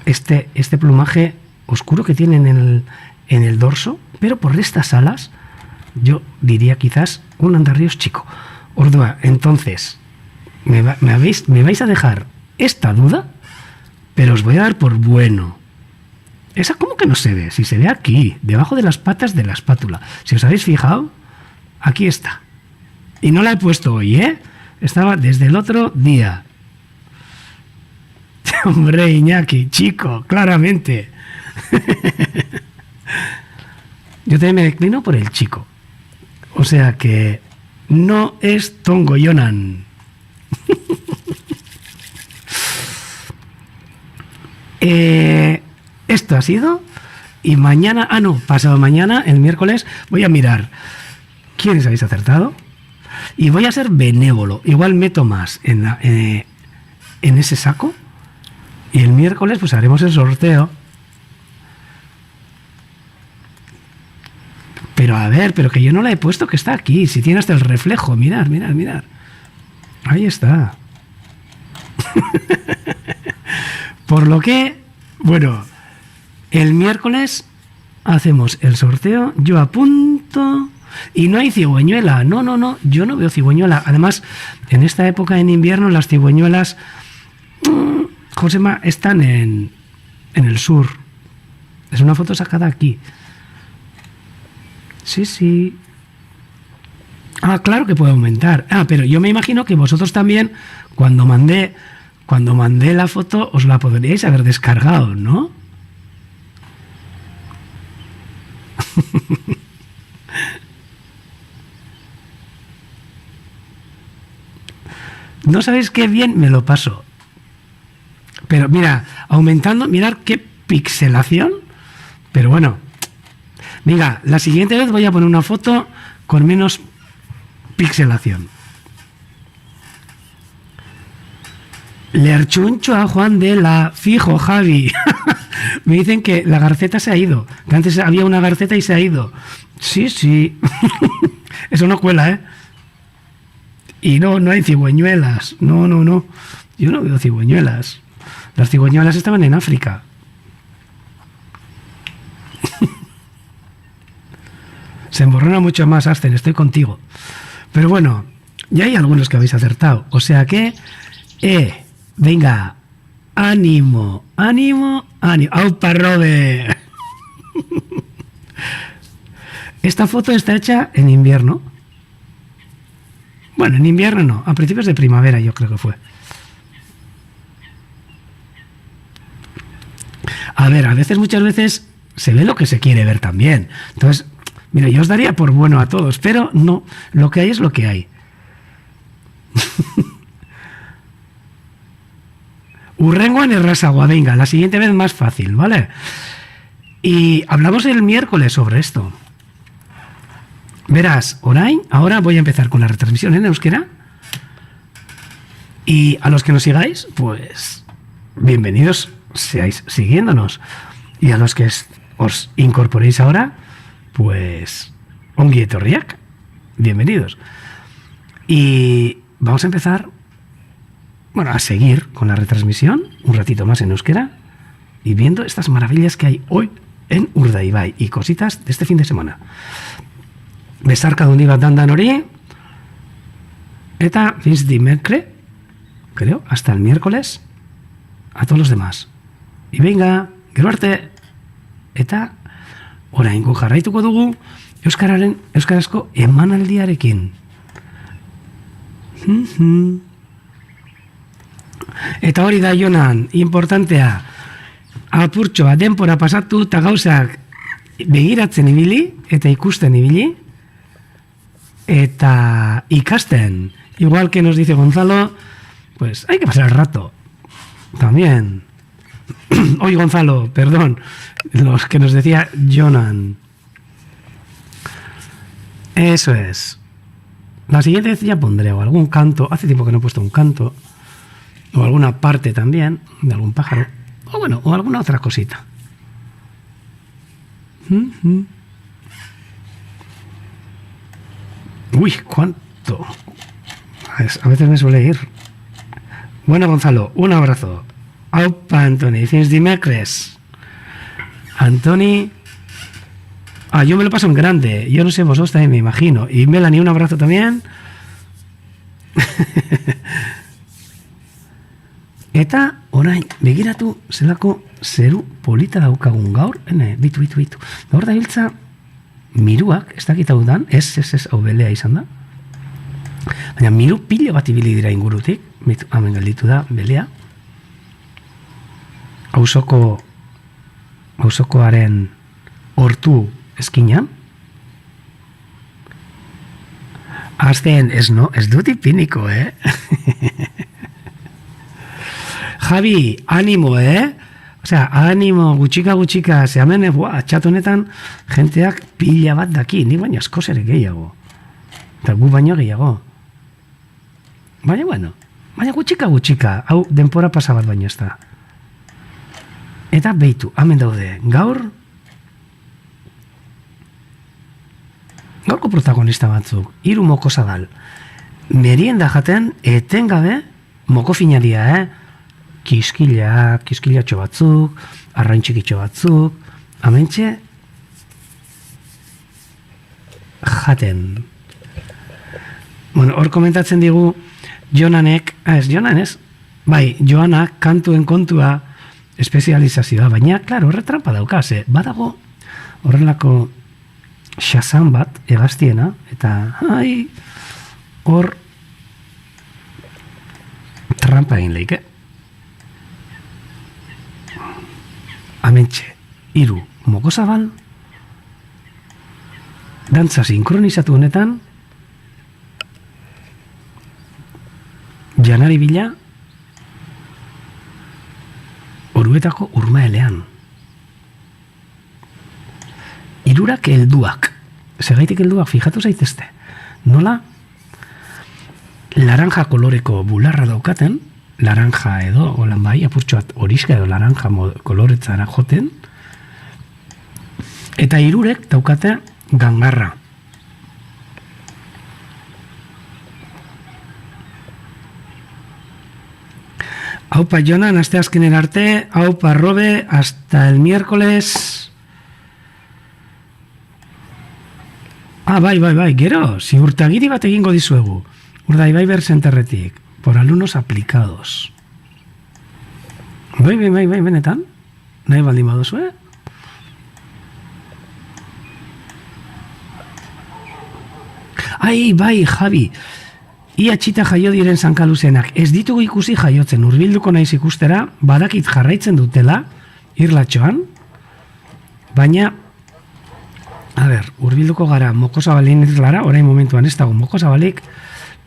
este plumaje oscuro que tienen en el dorso, pero por estas alas yo diría quizás un andarríos chico. Ordua, entonces me vais a dejar esta duda, pero os voy a dar por bueno. Esa cómo que no se ve, si se ve aquí, debajo de las patas de la espátula. Si os habéis fijado, aquí está. Y no la he puesto hoy, ¿eh? Estaba desde el otro día. Hombre, Iñaki, chico, claramente. Yo también me declino por el chico. O sea que no es Tongoyonan. Esto ha sido. Y mañana, pasado mañana, el miércoles, voy a mirar quiénes habéis acertado. Y voy a ser benévolo. Igual meto más en ese saco. Y el miércoles pues haremos el sorteo. Pero a ver, pero que yo no la he puesto, que está aquí. Si tiene hasta el reflejo. Mirad. Ahí está. Por lo que, bueno, el miércoles hacemos el sorteo. Yo apunto. Y no hay cigüeñuela. No. Yo no veo cigüeñuela. Además, en esta época en invierno las cigüeñuelas, Josema, están en el sur. Es una foto sacada aquí. Sí. Ah, claro que puede aumentar. Pero yo me imagino que vosotros también, cuando mandé la foto, os la podríais haber descargado, ¿no? No sabéis qué bien me lo paso. Pero mira, aumentando, mirad qué pixelación. Pero bueno, mira, la siguiente vez voy a poner una foto con menos pixelación. Le archuncho a Juan de la fijo, Javi. Me dicen que la garceta se ha ido. Que antes había una garceta y se ha ido. Sí, sí. Eso no cuela, ¿eh? Y no hay cigüeñuelas. No. Yo no veo cigüeñuelas. Las cigüeñuelas estaban en África. Se emborrona mucho más, Asten, estoy contigo. Pero bueno, ya hay algunos que habéis acertado. O sea que, venga, ánimo. ¡Aupa, Robe! Esta foto está hecha en invierno. Bueno, en invierno no, a principios de primavera yo creo que fue. A ver, muchas veces se ve lo que se quiere ver también. Entonces, mira, yo os daría por bueno a todos, pero no, lo que hay es lo que hay. Urrengoan errazagoa, venga, la siguiente vez más fácil, ¿vale? Y hablamos el miércoles sobre esto. Verás, orain, ahora voy a empezar con la retransmisión en euskera. Y a los que nos sigáis, pues bienvenidos seáis siguiéndonos. Y a los que os incorporéis ahora, pues ongi etorriak, bienvenidos. Y vamos a empezar, bueno, a seguir con la retransmisión un ratito más en euskera y viendo estas maravillas que hay hoy en Urdaibai y cositas de este fin de semana. Besarka handi bat dandan hori, eta fins dimecre, creo, hasta el miércoles, a todos los demás. Y venga, gero arte, eta oraingo jarraituko dugu euskarazko emanaldiarekin. Eta hori da, Jonan, importantea, apurtxoa denpora pasatu eta gauzak begiratzen ibili eta ikusten ibili eta ikasten. Igual que nos dice Gonzalo, pues hay que pasar el rato también. Hoy Gonzalo, perdón, los que nos decía Jonan. Eso es. La siguiente vez ya pondré o algún canto, hace tiempo que no he puesto un canto, o alguna parte también de algún pájaro, o bueno, o alguna otra cosita. Uy, ¿cuánto? A veces me suele ir. Bueno, Gonzalo, un abrazo. Aupa, Antoni, fins dimecres. Antoni... yo me lo paso en grande. Yo no sé, vosotros también me imagino. Y Melanie, un abrazo también. Eta, orain, begiratu zelako zeru polita daukagun gaur. Bitu. Gaur da hiltza miruak, ez dakit hau dan, ez, hau belea izan da. Baina miru pilo bat ibili dira ingurutik. Hemen gelditu da, belea. Auzokoaren hortu eskinan. Azten, ez dut ipiniko, Javi, ánimo, Osea, ánimo, gutxika, ze hemen, txatu honetan, jenteak pila bat daki, ni baina askoz ere gehiago. Eta gu baino gehiago. Baina, bueno, gutxika, hau denpora pasa bat baino ez da. Eta beitu, hemen daude, gaurko protagonista batzuk, 3 moko zadal. Merienda jaten, etengabe, moko finaria, kiskilatxo batzuk, arrain txikitxo batzuk, amentxe, jaten. Bueno, hor komentatzen digu, Jonanek, Joanak kantuen kontua espezializazioa, baina, klaro, horre trampa daukaz, badago horrelako Shazam bat, egaztiena, eta hor trampa egin leike. Amentxe, 3 moko zabal, dantza sinkronizatu honetan, janari bila, oruetako urmaelean. 3 helduak. Segaitik helduak, fijatu zaitezte. Nola, laranja koloreko bularra daukaten, laranja edo, holan bai, apurtxoat horiska edo laranja koloretzara joten, eta 3 daukate gangarra. Aupa Jonan, asteazkenen arte, aupa Robe, hasta el miércoles. Bai, gero, ziurtagiri bat egingo dizuegu. Urdaibai Zenterretik, por alumnos aplicados. Bai, benetan? Nahi baldin baduzu, Bai, Javi. Ia txita jaio diren zankaluzenak. Ez ditugu ikusi jaiotzen, hurbilduko naiz ikustera, badakit jarraitzen dutela, irlatxoan, baina, hurbilduko gara Mokozabalin irlara, orain momentuan ez dago Mokozabalik,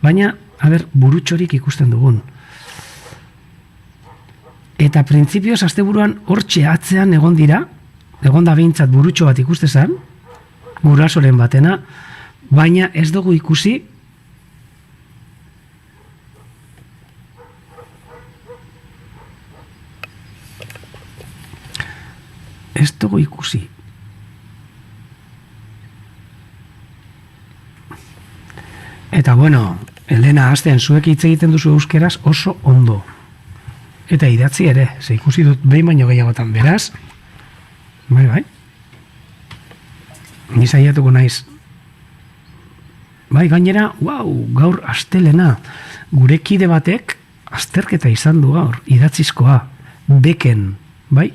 baina, burutxorik ikusten dugun. Eta printzipioz asteburuan hortxe atzean egon da behintzat burutxo bat ikustezan, gurasoren batena, baina ez dugu ikusi Eta bueno, Elena, azten zuek hitz egiten duzu euskeraz oso ondo. Eta idatzi ere, ze ikusi dut behin baino gehiagotan, beraz, bai. Ni saiatuko naiz. Bai, gainera, gaur astelena, gure kide batek azterketa izan du gaur, idatzizkoa, beken, bai?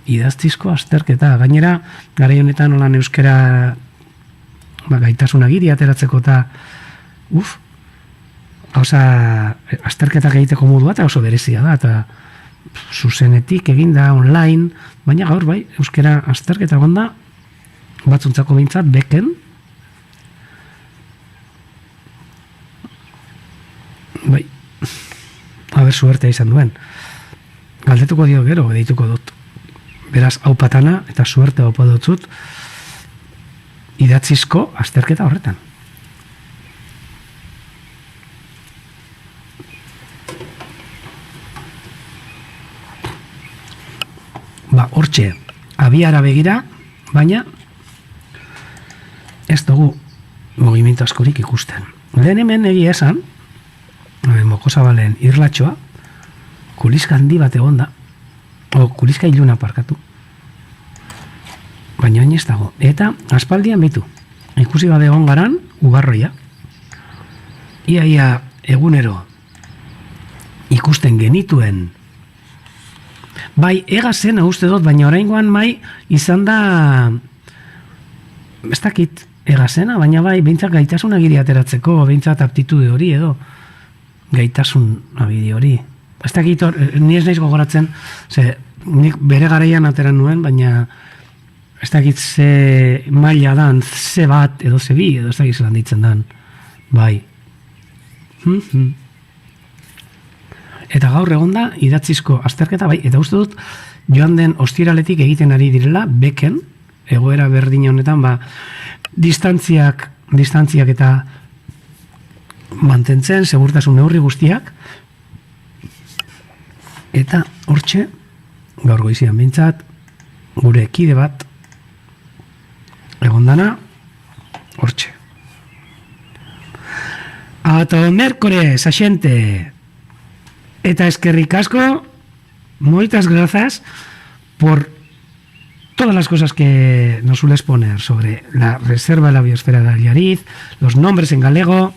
Idatzizko azterketa, gainera, garai honetan holan euskera gaitasun agiri ateratzeko eta azterketak egiteko modua eta oso berezia da, eta zuzenetik eginda online, baina gaur bai, euskera azterketa gonda, batzuntzako behintzat, beken, bai, suertea izan duen. Galdetuko dio gero, deituko dut. Beraz, hau patana eta suerte hau padotzut idatzizko azterketa horretan. Hortxe, abiara begira, baina ez dugu movimiento askorik ikusten. Lehen hemen egia esan, Mokozabalen irlatxoa, kuliska handi bat egon da, kuliska iluna parkatu. Baina hain ez dago. Eta aspaldian bitu. Ikusi gabe egon garan, ubarroia. Ia egunero ikusten genituen. Bai, egazen, uste dut, baina oraingoan mai izan da, ez dakit egazena, baina bai, behintzat gaitasun agiri ateratzeko, behintzat aptitude hori edo, gaitasun agiri hori. Ez dakit, ni ez naiz gogoratzen, nik bere garaian ateran nuen, baina ez dakit ze maila dan, ze bat edo ze bi, edo ez dakit zelan ditzen dan. Bai. Eta gaur egonda idatzizko azterketa, bai, eta uste dut joan den ostiraletik egiten ari direla, beken, egoera berdin honetan, distantziak eta mantentzen, segurtasun neurri guztiak, eta hortxe, gaur goizian bintzat, gure kide bat, egondana, hortxe. Ato miércoles, axente. Eta eskerrik asko, moitas grazas por todas las cosas que nos sueles poner sobre la reserva de la biosfera de Allariz, los nombres en galego,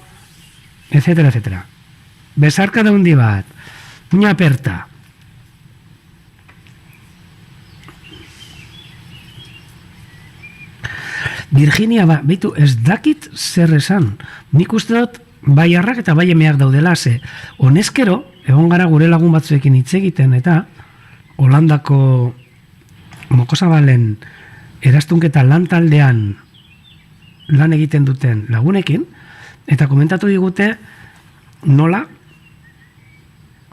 etcétera, etcétera. Besarka da hundi bat, puña aperta. Virginia, beitu, ez dakit zer esan. Nik uste dut, bai harrak eta bai emeak daudela, ze honezkero, egon gara gure lagun batzuekin hitz egiten, eta Holandako Mokozabalen eraztunketa lan taldean lan egiten duten lagunekin, eta komentatu digute nola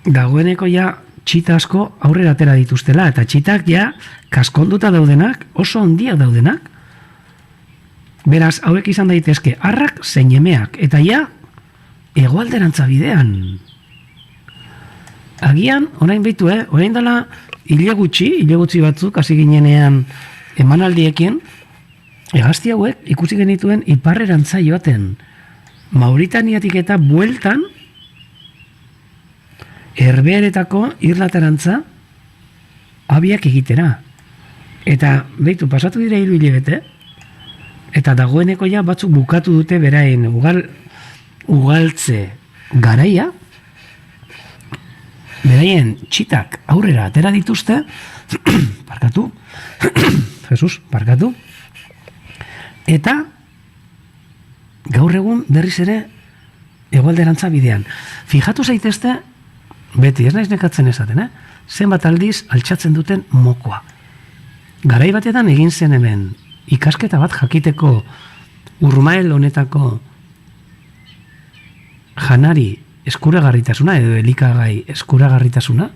dagoeneko ja txita asko aurrera atera dituztela, eta txitak ja kaskonduta daudenak, oso handiak daudenak. Beraz, hauek izan daitezke harrak zein emeak, eta ja hegoalderantza bidean. Agian, orain behitu, orain dela hile gutxi batzuk, hasi ginenean emanaldiekin, hegazti hauek ikusi genituen iparrerantza joaten, Mauritaniatik eta bueltan Herbeheretako irlaterantza abiak egitera. Eta, behitu, pasatu dira 3 hilabete, eta dagoeneko ja batzuk bukatu dute beraien ugaltze garaia, beraien txitak aurrera atera dituzte, barkatu, Jesus, barkatu, eta gaur egun berriz ere hegoalderantza bidean. Fijatu zaitezte, beti, ez naiz nekatzen esaten, zenbat aldiz altxatzen duten mokoa. Garai batetan egin zen hemen ikasketa bat jakiteko Urmael honetako janari eskuragarritasuna edo elikagai eskuragarritasuna,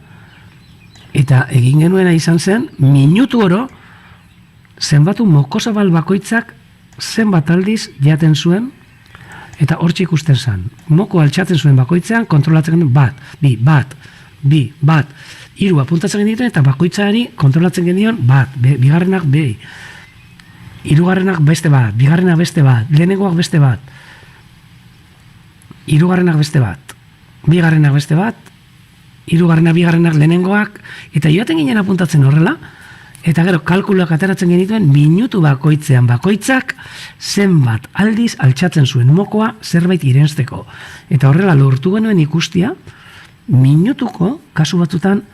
eta egin genuena izan zen minutu oro zenbatu mokosabal bakoitzak zenbat aldiz jaten zuen, eta hortxe ikusten zen. Moko altxatzen zuen bakoitzean kontrolatzen genuen bat, bi, bat, 3 apuntatzen genituen eta bakoitzari kontrolatzen genion bat, bigarrenak bi, 3 beste bat, bigarrenak beste bat, lehenengoak beste bat, 3 beste bat, bigarrenak beste bat, 3 bigarrenak lehenengoak, eta joaten ginen apuntatzen horrela, eta gero kalkuluak ateratzen genituen minutu bakoitzean bakoitzak zenbat aldiz altxatzen zuen mokoa zerbait irensteko. Eta horrela lortu genuen ikustia, minutuko kasu batzutan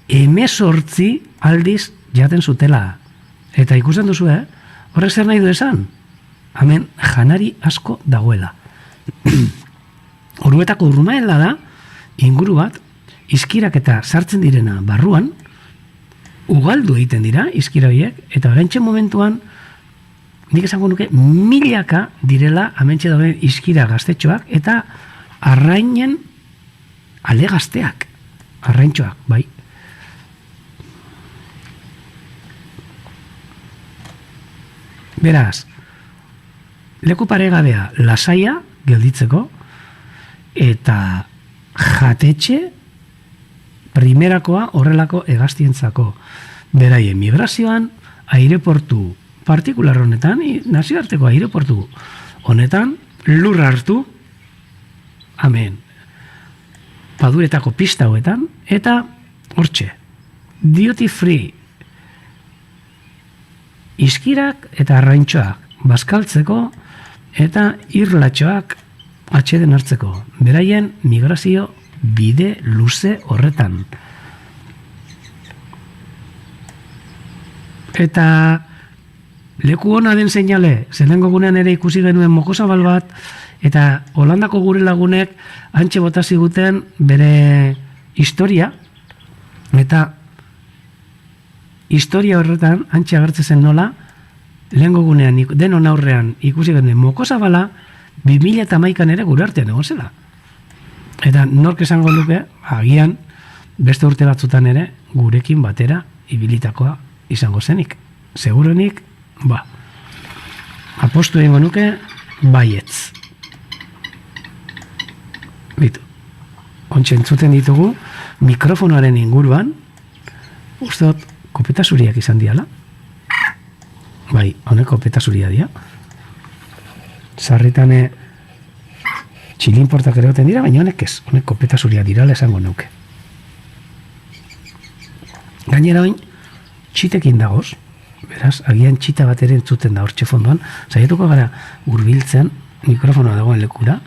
18 aldiz jaten zutela. Eta ikusten duzu, horrek zer nahi du esan? Hemen janari asko dagoela. Orduetako Urmaela da, inguru bat, izkirak eta sartzen direna barruan, ugaldu egiten dira, izkira horiek, eta oraintxe momentuan, nik esango nuke, milaka direla amentxe dauden izkira gaztetxoak, eta arrainen ale gazteak, arraintxoak, bai. Beraz, leku paregabea lasaia gelditzeko, eta jatetxe primerakoa horrelako hegaztientzako. Beraien migrazioan, aireportu partikular honetan, nazioarteko aireportu honetan, lur hartu, amen, paduretako pista hoetan, eta hortxe, duty free, izkirak eta arraintxoak bazkaltzeko, eta irlatxoak atxeden hartzeko. Beraien migrazio bide luze horretan. Eta leku hona den seinale, zelengo gunean ere ikusi genuen mokosabal bat, eta Holandako gure lagunek antxe bota ziguten bere historia, eta historia horretan antxe agertzen zen nola, lehengo gunean denon aurrean ikusi genuen mokosabala 2011an ere gure artean egon zela. Eta nork esango luke, agian beste urte batzutan ere gurekin batera ibilitakoa izango zenik. Segurenik, apostu egingo nuke, baietz. Bitu, ontsa entzuten ditugu, mikrofonoaren inguruan, usteot, kopeta zuriak izan diala. Bai, honek kopeta zuria dia. Sarritane txilinportak ere goten dira, baina honek ez, honek kopeta zuria dirala esango nuke. Gainera oin, txitekin dagoz, beraz, agian txita bat ere entzuten da hortxe fondoan, saietuko gara hurbiltzen mikrofonoa dagoen lekura,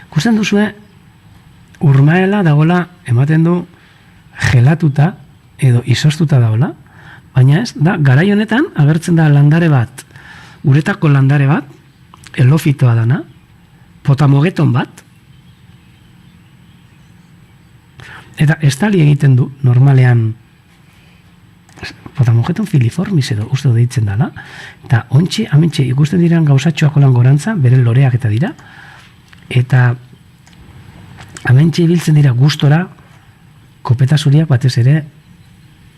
ikusten duzue, Urmaela dagoela ematen du gelatuta edo izostuta dagoela, baina ez, da, garai honetan agertzen da landare bat, uretako landare bat, elofitoa dana, potamogeton bat, eta estali egiten du, normalean, potamogeton filiformis edo uste deitzen dela, eta ontsi, amentxe, ikusten diren gauzatxoak olan gorantza, bere loreak eta dira, eta amentxe ibiltzen dira gustora, kopeta zuriak batez ere,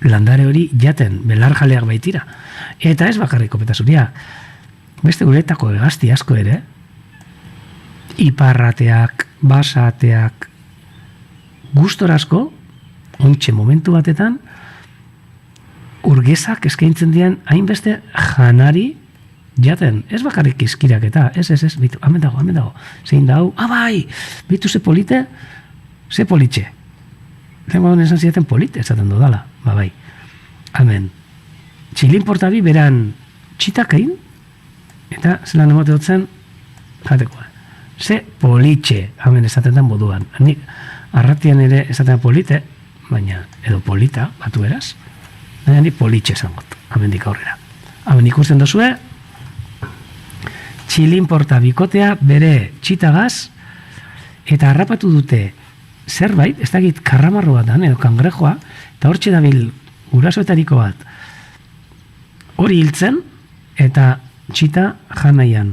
landare hori jaten, belarjaleak baitira. Eta ez bakarrik kopeta zuriak, beste guretako hegazti asko ere, iparrateak, basateak, gustorazko, ontxe momentu batetan, urgezak eskaintzen dian hainbeste janari jaten, ez bakarrik izkirak eta, ez, bitu, hemen dago, zein da hau, bai, bitu ze polite, ze politxe. Lehenko esan zidaten polite, esaten dudala, bai. Hemen, txilin portabi beran txitakain, eta zelan emote dutzen, jatekoa. Ze politxe, hemen esaten den moduan. Nik, arratian ere esaten polite, baina, edo polita, batu eraz, baina ni politxe esangot, hemen dik aurrera. Hemen ikusten dozue, txilin porta bikotea bere txitagaz, eta harrapatu dute zerbait, ez dakit karramarro bat edo kangrejoa, eta hor txedabil gurasoetariko bat, hori hiltzen, eta txita janaian.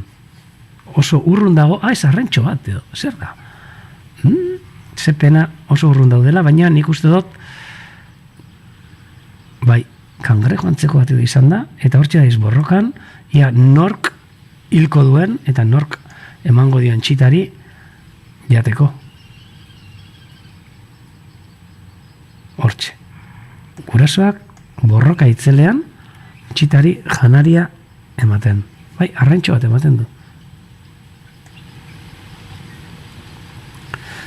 Oso urrun dago, ez arrentxo bat, edo, zer da? Ze pena oso urrun daudela, baina nik uste dut, bai, kangrejo antzeko bat edo izan da, eta hor txedaiz borrokan, ia nork hilko duen, eta nork emango dion txitari jateko. Hortxe. Gurasoak borroka itzelean txitari janaria ematen. Bai, arrentxo bat ematen du.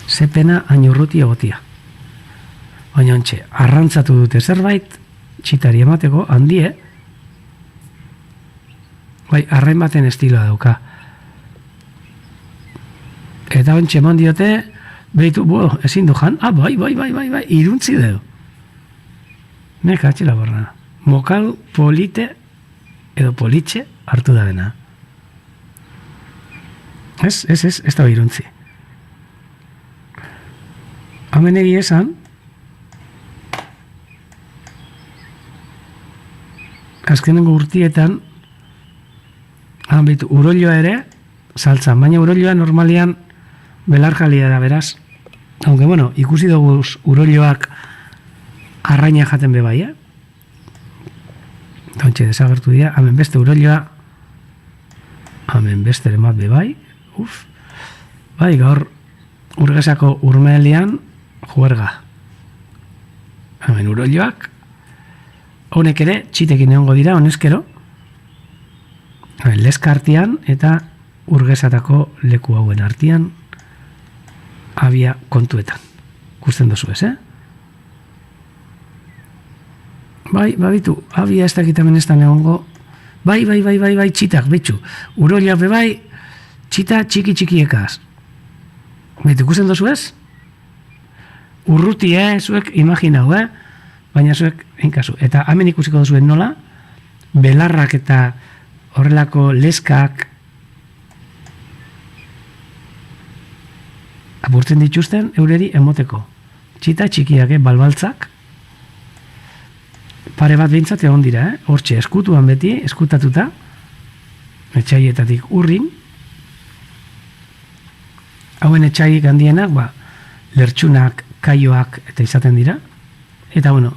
Ze pena hain urruti egotia. Baina ontxe, arrantzatu dute zerbait txitari emateko handie, bai, arrain baten estiloa dauka. Eta ontxe eman diote, behitu, ezin du jan, bai, iruntzi deu. Neka atxela borra. Mokal polite edo politxe hartu da dena. Ez da iruntzi. Hemen egi esan, azkenengo urtietan, urolloa ere, saltzan, baina urolloa normalian belarjalia da, beraz. Aunque, bueno, ikusi dugu urolloak arraina jaten bebai, Dontxe, desagertu dira, hemen beste urolloa, hemen beste ere bat bebai, bai, gaur urgesako urmelian juerga. Hemen urolloak, honek ere, txitekin egongo dira, honezkero, leska artean eta urgesatako leku hauen artean abia kontuetan. Gusten dozu ez, Bai, bitu, abia ez dakitamen ez da negongo. Bai, txitak, betxu. Uroliak bebai, txita txiki-txikiekaz. Baitu, gusten dozu ez? Urruti, zuek imaginau, baina zuek inkazu. Eta hemen ikusiko dozuen nola, belarrak eta horrelako leskak apurtzen dituzten eureri emoteko. Txita txikiak, balbaltzak, pare bat behintzat egon dira, hortxe eskutuan beti, eskutatuta, etxaietatik urrin, hauen etxaiek handienak, lertxunak, kaioak eta izaten dira, eta bueno,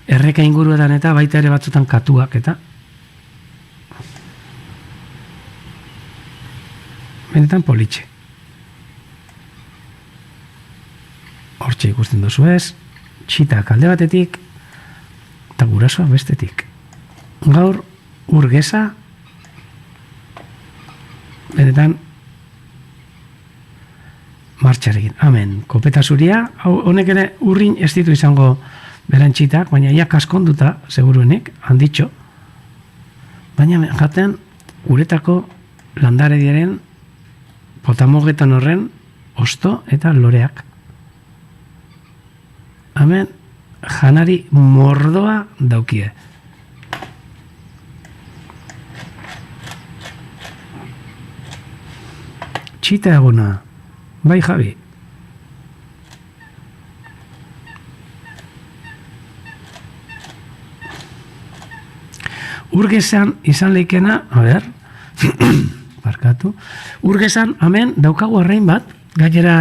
erreka inguruetan eta baita ere batzutan katuak eta benetan politxe. Hortxe ikusten dozu ez, txitak alde batetik eta gurasoa bestetik. Gaur urgesa benetan martxarekin. Hemen, kopeta zuria, honek ere urrin ez ditu izango beran txitak, baina ia kaskonduta, seguruenik, handitxo. Baina jaten, uretako landare diaren potamogetan horren osto eta loreak. Hemen, janari mordoa daukie. Txita eguna. Bai, Javi. Urgesan izan leikena, a ber, barkatu, urgesan, hemen, daukagu arrain bat, gainera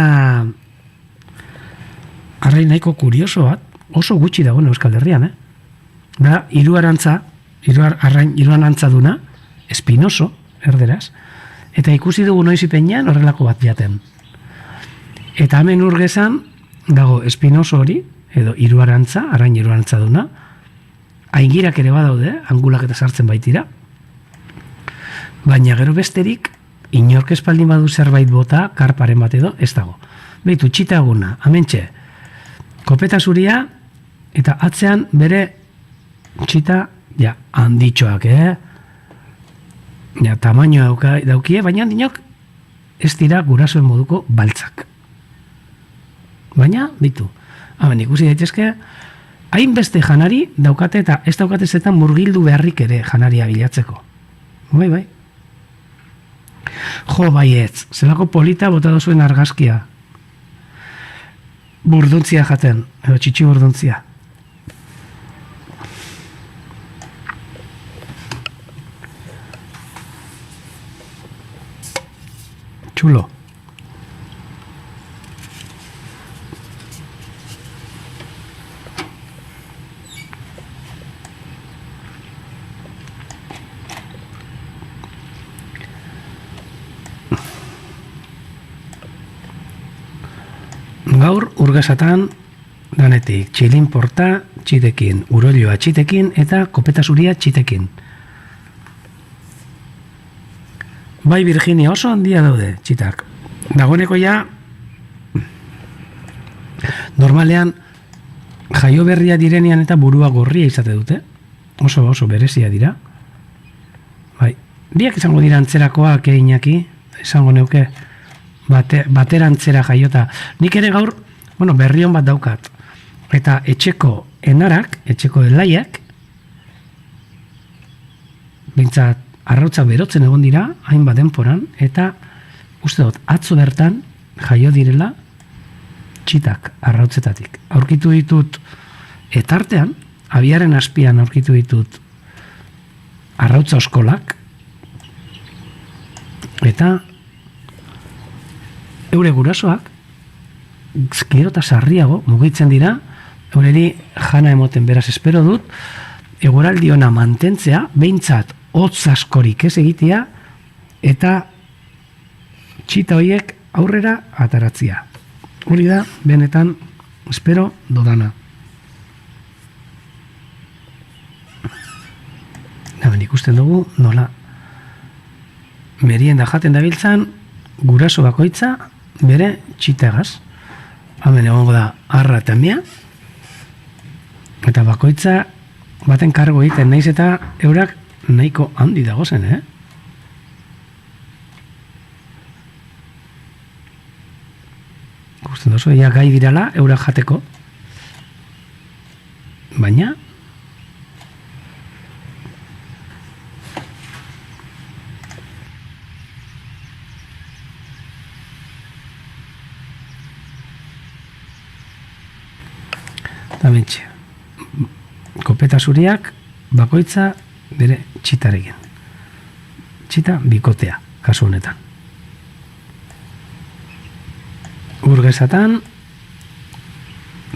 arrain nahiko kurioso bat, oso gutxi dagoen Euskal Herrian, Da, arrain duna, espinoso, erderaz, eta ikusi dugu noiz ipenean horrelako bat jaten. Eta hemen urgesan dago espinoso hori, edo arrain hiruarantza duna, aingirak ere badaude, angulak eta sartzen baitira. baina gero besterik, inork espaldin badu zerbait bota, karparen bat edo, ez dago. Beitu, txita eguna, amentxe, kopeta zuria, eta atzean bere txita, ja, handitxoak, ja, tamainoa daukie, baina dinok ez dira gurasoen moduko baltzak. Baina, bitu, hamen ikusi daitezke, hainbeste janari daukate eta ez daukate zetan murgildu beharrik ere janaria bilatzeko. Bai. Jo, baietz, zelako polita bota dozuen argazkia. Burduntzia jaten, edo txitsi burduntzia. Txulo. Gaur urgesatan danetik txilin porta txitekin, urolioa txitekin eta kopeta zuria txitekin. Bai, Virginia, oso handia daude txitak. Dagoeneko ja normalean jaio berria direnean eta burua gorria izate dute. Oso berezia dira. Bai, biak izango dira antzerakoak Iñaki, izango neuke baterantzera jaiota. Nik ere gaur, berrion bat daukat. Eta etxeko enarak, etxeko elaiak, bintzat arrautza berotzen egon dira, hainbat denporan, eta uste dut, atzo bertan jaio direla txitak arrautzetatik. Aurkitu ditut etartean, abiaren azpian aurkitu ditut arrautza oskolak, eta eure gurasoak gero eta sarriago mugitzen dira, eureri jana emoten, beraz espero dut eguraldi ona mantentzea, behintzat hotz askorik ez egitea eta txita horiek aurrera ataratzia. Hori da, benetan espero dodana. Hemen ikusten dugu nola merienda jaten dabiltzan guraso bakoitza bere txitagaz. Hemen egongo da arra eta mea, eta bakoitza baten kargo egiten naiz eta eurak nahiko handi dagozen, Gusten dozu, ea gai dirala eurak jateko, baina Tamentxe, kopeta zuriak bakoitza bere txitarekin. Txita bikotea, kasu honetan. Burgesatan,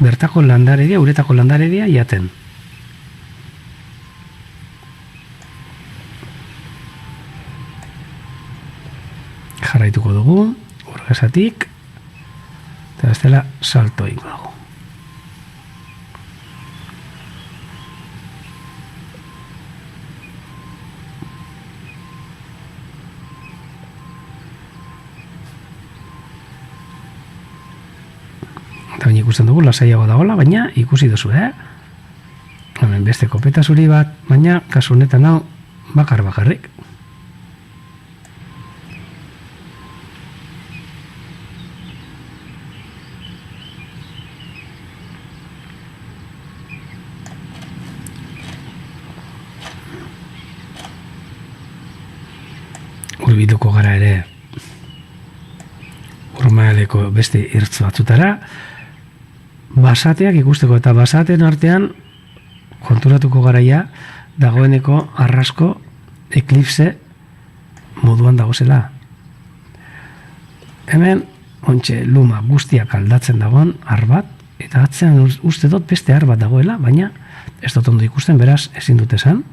bertako landaredia, uretako landaredia jaten. Jarraituko dugu, burgesatik, eta ez dela salto ingo dugu. Eta baina ikusten dugu, lasaiago dagoela, baina ikusi duzu, Hemen beste kopeta zuri bat, baina kasu honetan hau bakarrik. Hurbilduko gara ere Urmaeleko beste irtz batzutara, basateak ikusteko, eta basateen artean konturatuko garaia dagoeneko arrasko eklipse moduan dagozela. Hemen ontxe luma guztiak aldatzen dagoen ar bat, eta atzean uste dut beste ar bat dagoela, baina ez dut ondo ikusten, beraz ezin dut esan,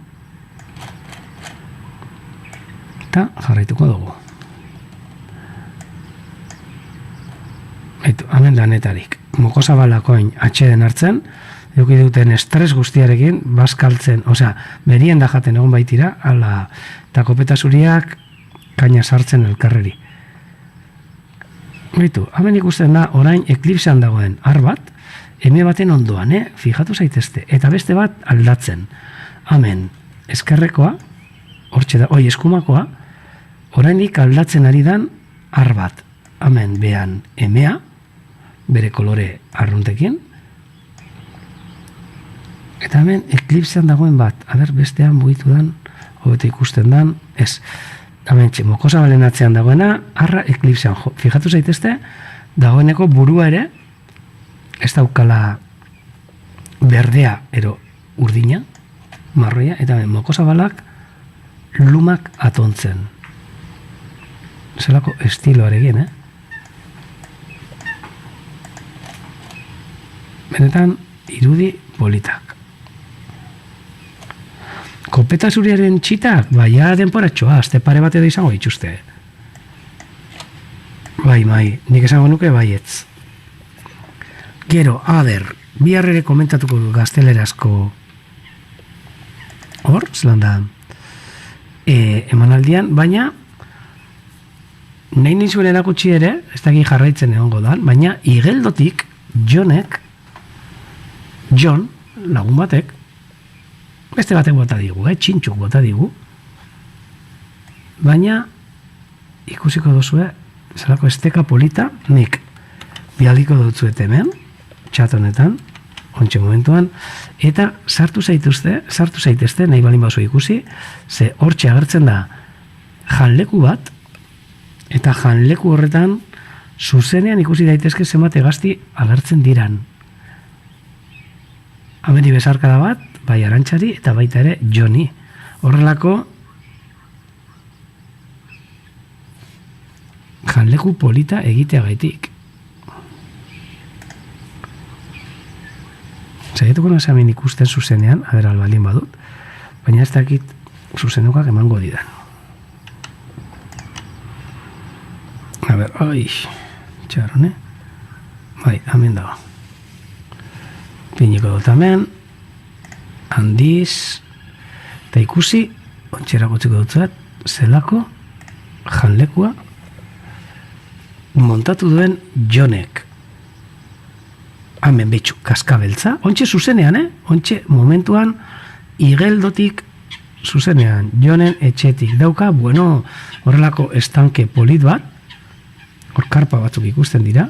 eta jarraituko dugu. Hemen lanetarik, mokosabalakoin atxeden hartzen, eduki duten estres guztiarekin, bazkaltzen, merienda jaten egon baitira, ala, eta kopeta zuriak kaina sartzen elkarreri. Baitu, hemen ikusten da, orain eklipsean dagoen ar bat, eme baten ondoan, fijatu zaitezte, eta beste bat aldatzen. Hemen, eskerrekoa, hortxe da, eskumakoa, orainik aldatzen ari dan ar bat. Hemen, behan, emea, bere kolore arruntekin, eta hemen, eklipsean dagoen bat, bestean buitu dan, hobeto ikusten dan, ez. Hemen, mokosa balen atzean dagoena, arra eklipsean. Fijatu zaitezte, dagoeneko burua ere, ez daukala berdea, ero urdina, marroia, eta hemen, mokosa balak lumak atontzen. Zelako estiloarekin, Benetan, irudi politak. Kopeta zuriaren txitak, baina denporatxoa, azte pare bat edo izango dituzte. Bai, nik esango nuke baietz. Gero, bihar ere komentatuko du gaztelerazko hor, zelan da, emanaldian, baina nahi nizuen erakutsi ere, ez da jarraitzen egongo da, baina igeldotik John, lagun batek, beste batek bota digu, txintxuk bota digu, baina ikusiko duzue, zelako esteka polita, nik bialiko dutzuet hemen, txat honetan, ontxe momentuan, eta sartu zaitezte, nahi balin bazu ikusi, ze hortxe agertzen da janleku bat, eta janleku horretan zuzenean ikusi daitezke zenbat hegazti agertzen diran. Hameri besarkada bat, bai Arantxari eta baita ere Joni. Horrelako janleku polita egiteagaitik. Zaituko nasa hemen ikusten zuzenean, albalin badut, baina ez dakit zuzenukak emango didan. Txarrone. Bai, hemen dago. Piniko dut hemen, handiz, eta ikusi, ontxera gotziko dutzuet, zelako janlekua montatu duen Jonek. Hemen betxu, kaskabeltza, ontxe zuzenean, ontxe momentuan igeldotik zuzenean, Jonen etxetik dauka, horrelako estanke polit bat, hor karpa batzuk ikusten dira,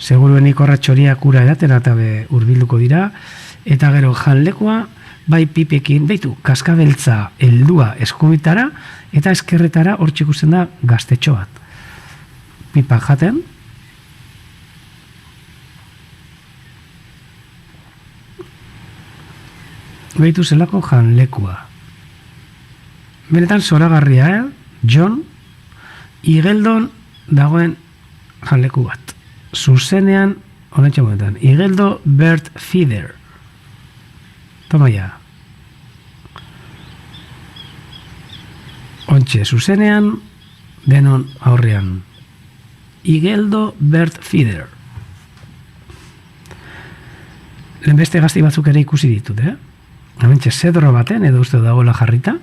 seguruenik horra txoriak ura edaten eta urbilduko dira, eta gero janlekoa, bai pipekin, beitu, kaskabeltza heldua eskumitara, eta eskerretara hor txikusten da gaztetxo bat. Pipa jaten, beitu zelako janlekoa. Benetan zoragarria, John, igeldon dagoen janleku bat. Zuzenean, honetxe momentan, Igeldo Bird Feeder. Toma ya. Ontxe, zuzenean, denon aurrean. Igeldo Bird Feeder. Lehenbeste gazti batzuk ere ikusi ditut, Hementxe, zedro baten, edo uste dagoela jarrita.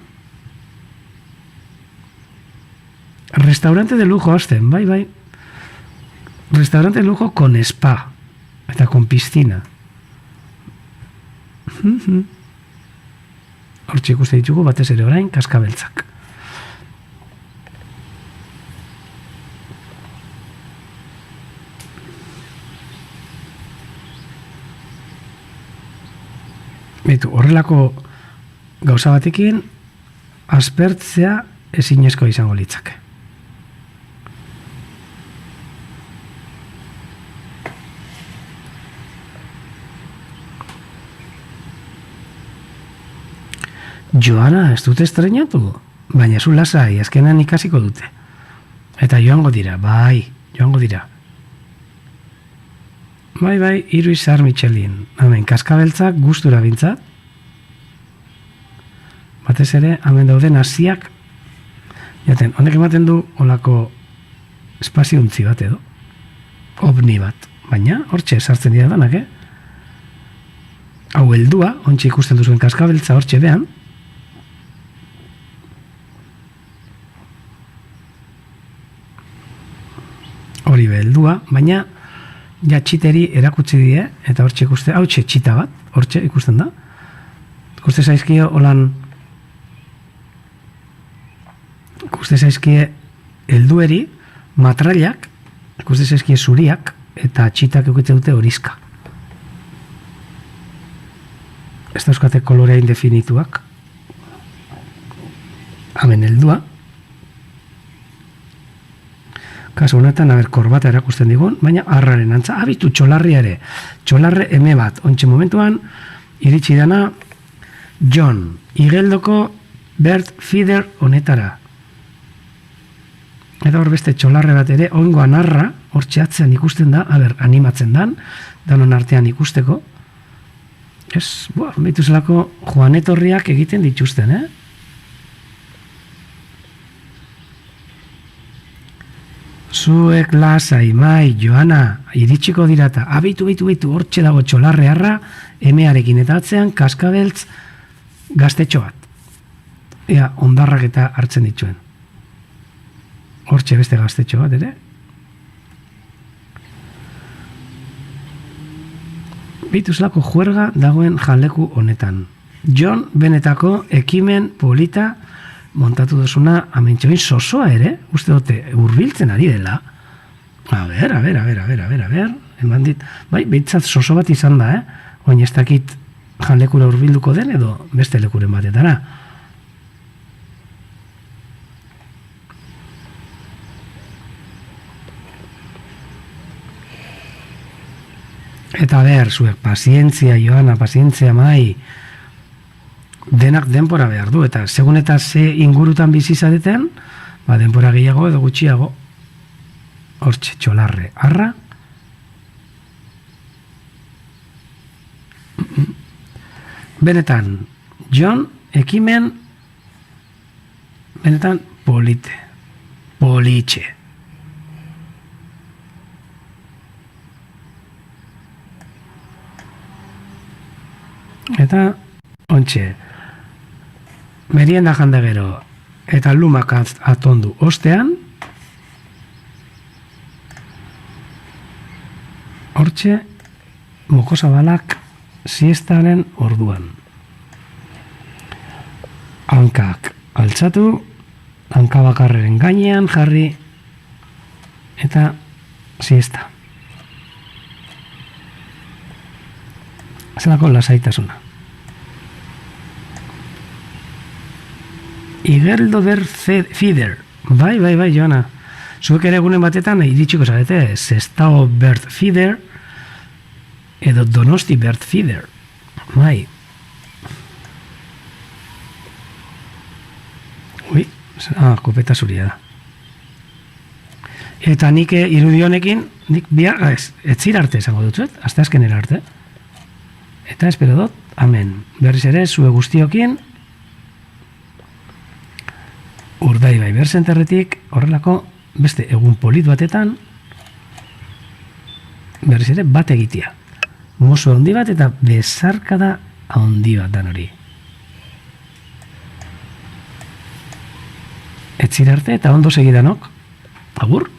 Restaurante de lujo azten, bai. Restaurante de lujo con spa eta con piscina. Hortxe ikuste ditugu batez ere orain kaskabeltzak. Beitu, horrelako gauza batekin aspertzea ezinezko izango litzake. Joana, ez dute estrenatu, baina zu lasai, azkenan ikasiko dute. Eta joango dira, joango dira. Bai, hiru izar Michelin. Hemen, kaskabeltzak gustura bintzat. Batez ere, hemen dauden hasiak. Jaten, honek ematen du olako espaziontzi bat edo. Ovni bat. Baina, hortxe sartzen dira danak, Hau heldua, ontxe ikusten duzuen kaskabeltza hortxe behan. baina ja txiteri erakutsi die, eta hortxe ikuste, hau txita bat, hortxe ikusten da. Ikuste zaizkio, holan, ikuste zaizkie heldueri, matrailak, ikuste zaizkie zuriak, eta txitak eukitze dute horizka. Ez dauzkate kolorea indefinituak. Hemen heldua. Kasu honetan, korbata erakusten digun, baina arraren antza, abitu txolarria ere. Txolarre eme bat, ontxe momentuan, iritsi dana, John, igeldoko bird feeder honetara. Eta hor beste txolarre bat ere, oingoan arra, hor txeatzen ikusten da, animatzen dan, danon artean ikusteko. Ez, behitu zelako joanetorriak egiten dituzten, Zuek lasai, mai, Joana, iritsiko dirata, abitu, hortxe dago txolarre arra, emearekin eta atzean, kaskabeltz gaztetxo bat. Ea, ondarrak eta hartzen dituen. Hortxe beste gaztetxo bat, ere? Bituzlako juerga dagoen jaleku honetan. John benetako ekimen polita montatu duzuna amentxoin sosoa ere, uste dute hurbiltzen ari dela. A ber, eman dit, bai, behitzat soso bat izan da, oin ez dakit jalekura hurbilduko den edo beste lekuren batetara. Eta ber, zuek, pazientzia, Joana, pazientzia, mai, denak denpora behar du, eta segun eta ze ingurutan bizizadeten, denpora gehiago edo gutxiago, hortxe, txolarre, arra, benetan, John, ekimen, benetan, politxe. Eta, ontxe, merienda jande gero, eta lumak atondu ostean, hortxe, mokosabalak siestaren orduan. Hankak altzatu, hankabakarren gainean jarri, eta siesta. Zelako lasaitasuna. Igeldo der feeder. Bai, Joana. Zuek ere egunen batetan iritsiko zarete, Sestao bird feeder edo Donosti bird feeder. Bai. Kopeta zuria da. Eta nik irudionekin, nik bihar, ez zira arte esango dutzuet, azte azkenera arte. Eta espero dut, amen. Berriz ere, zue guztiokin, Urdaibai berzenterretik, horrelako beste egun polit batetan, berriz ere, bat egitea. Mozo handi bat eta bezarkada handi bat dan hori. Ez zira arte eta ondo segidanok, agur.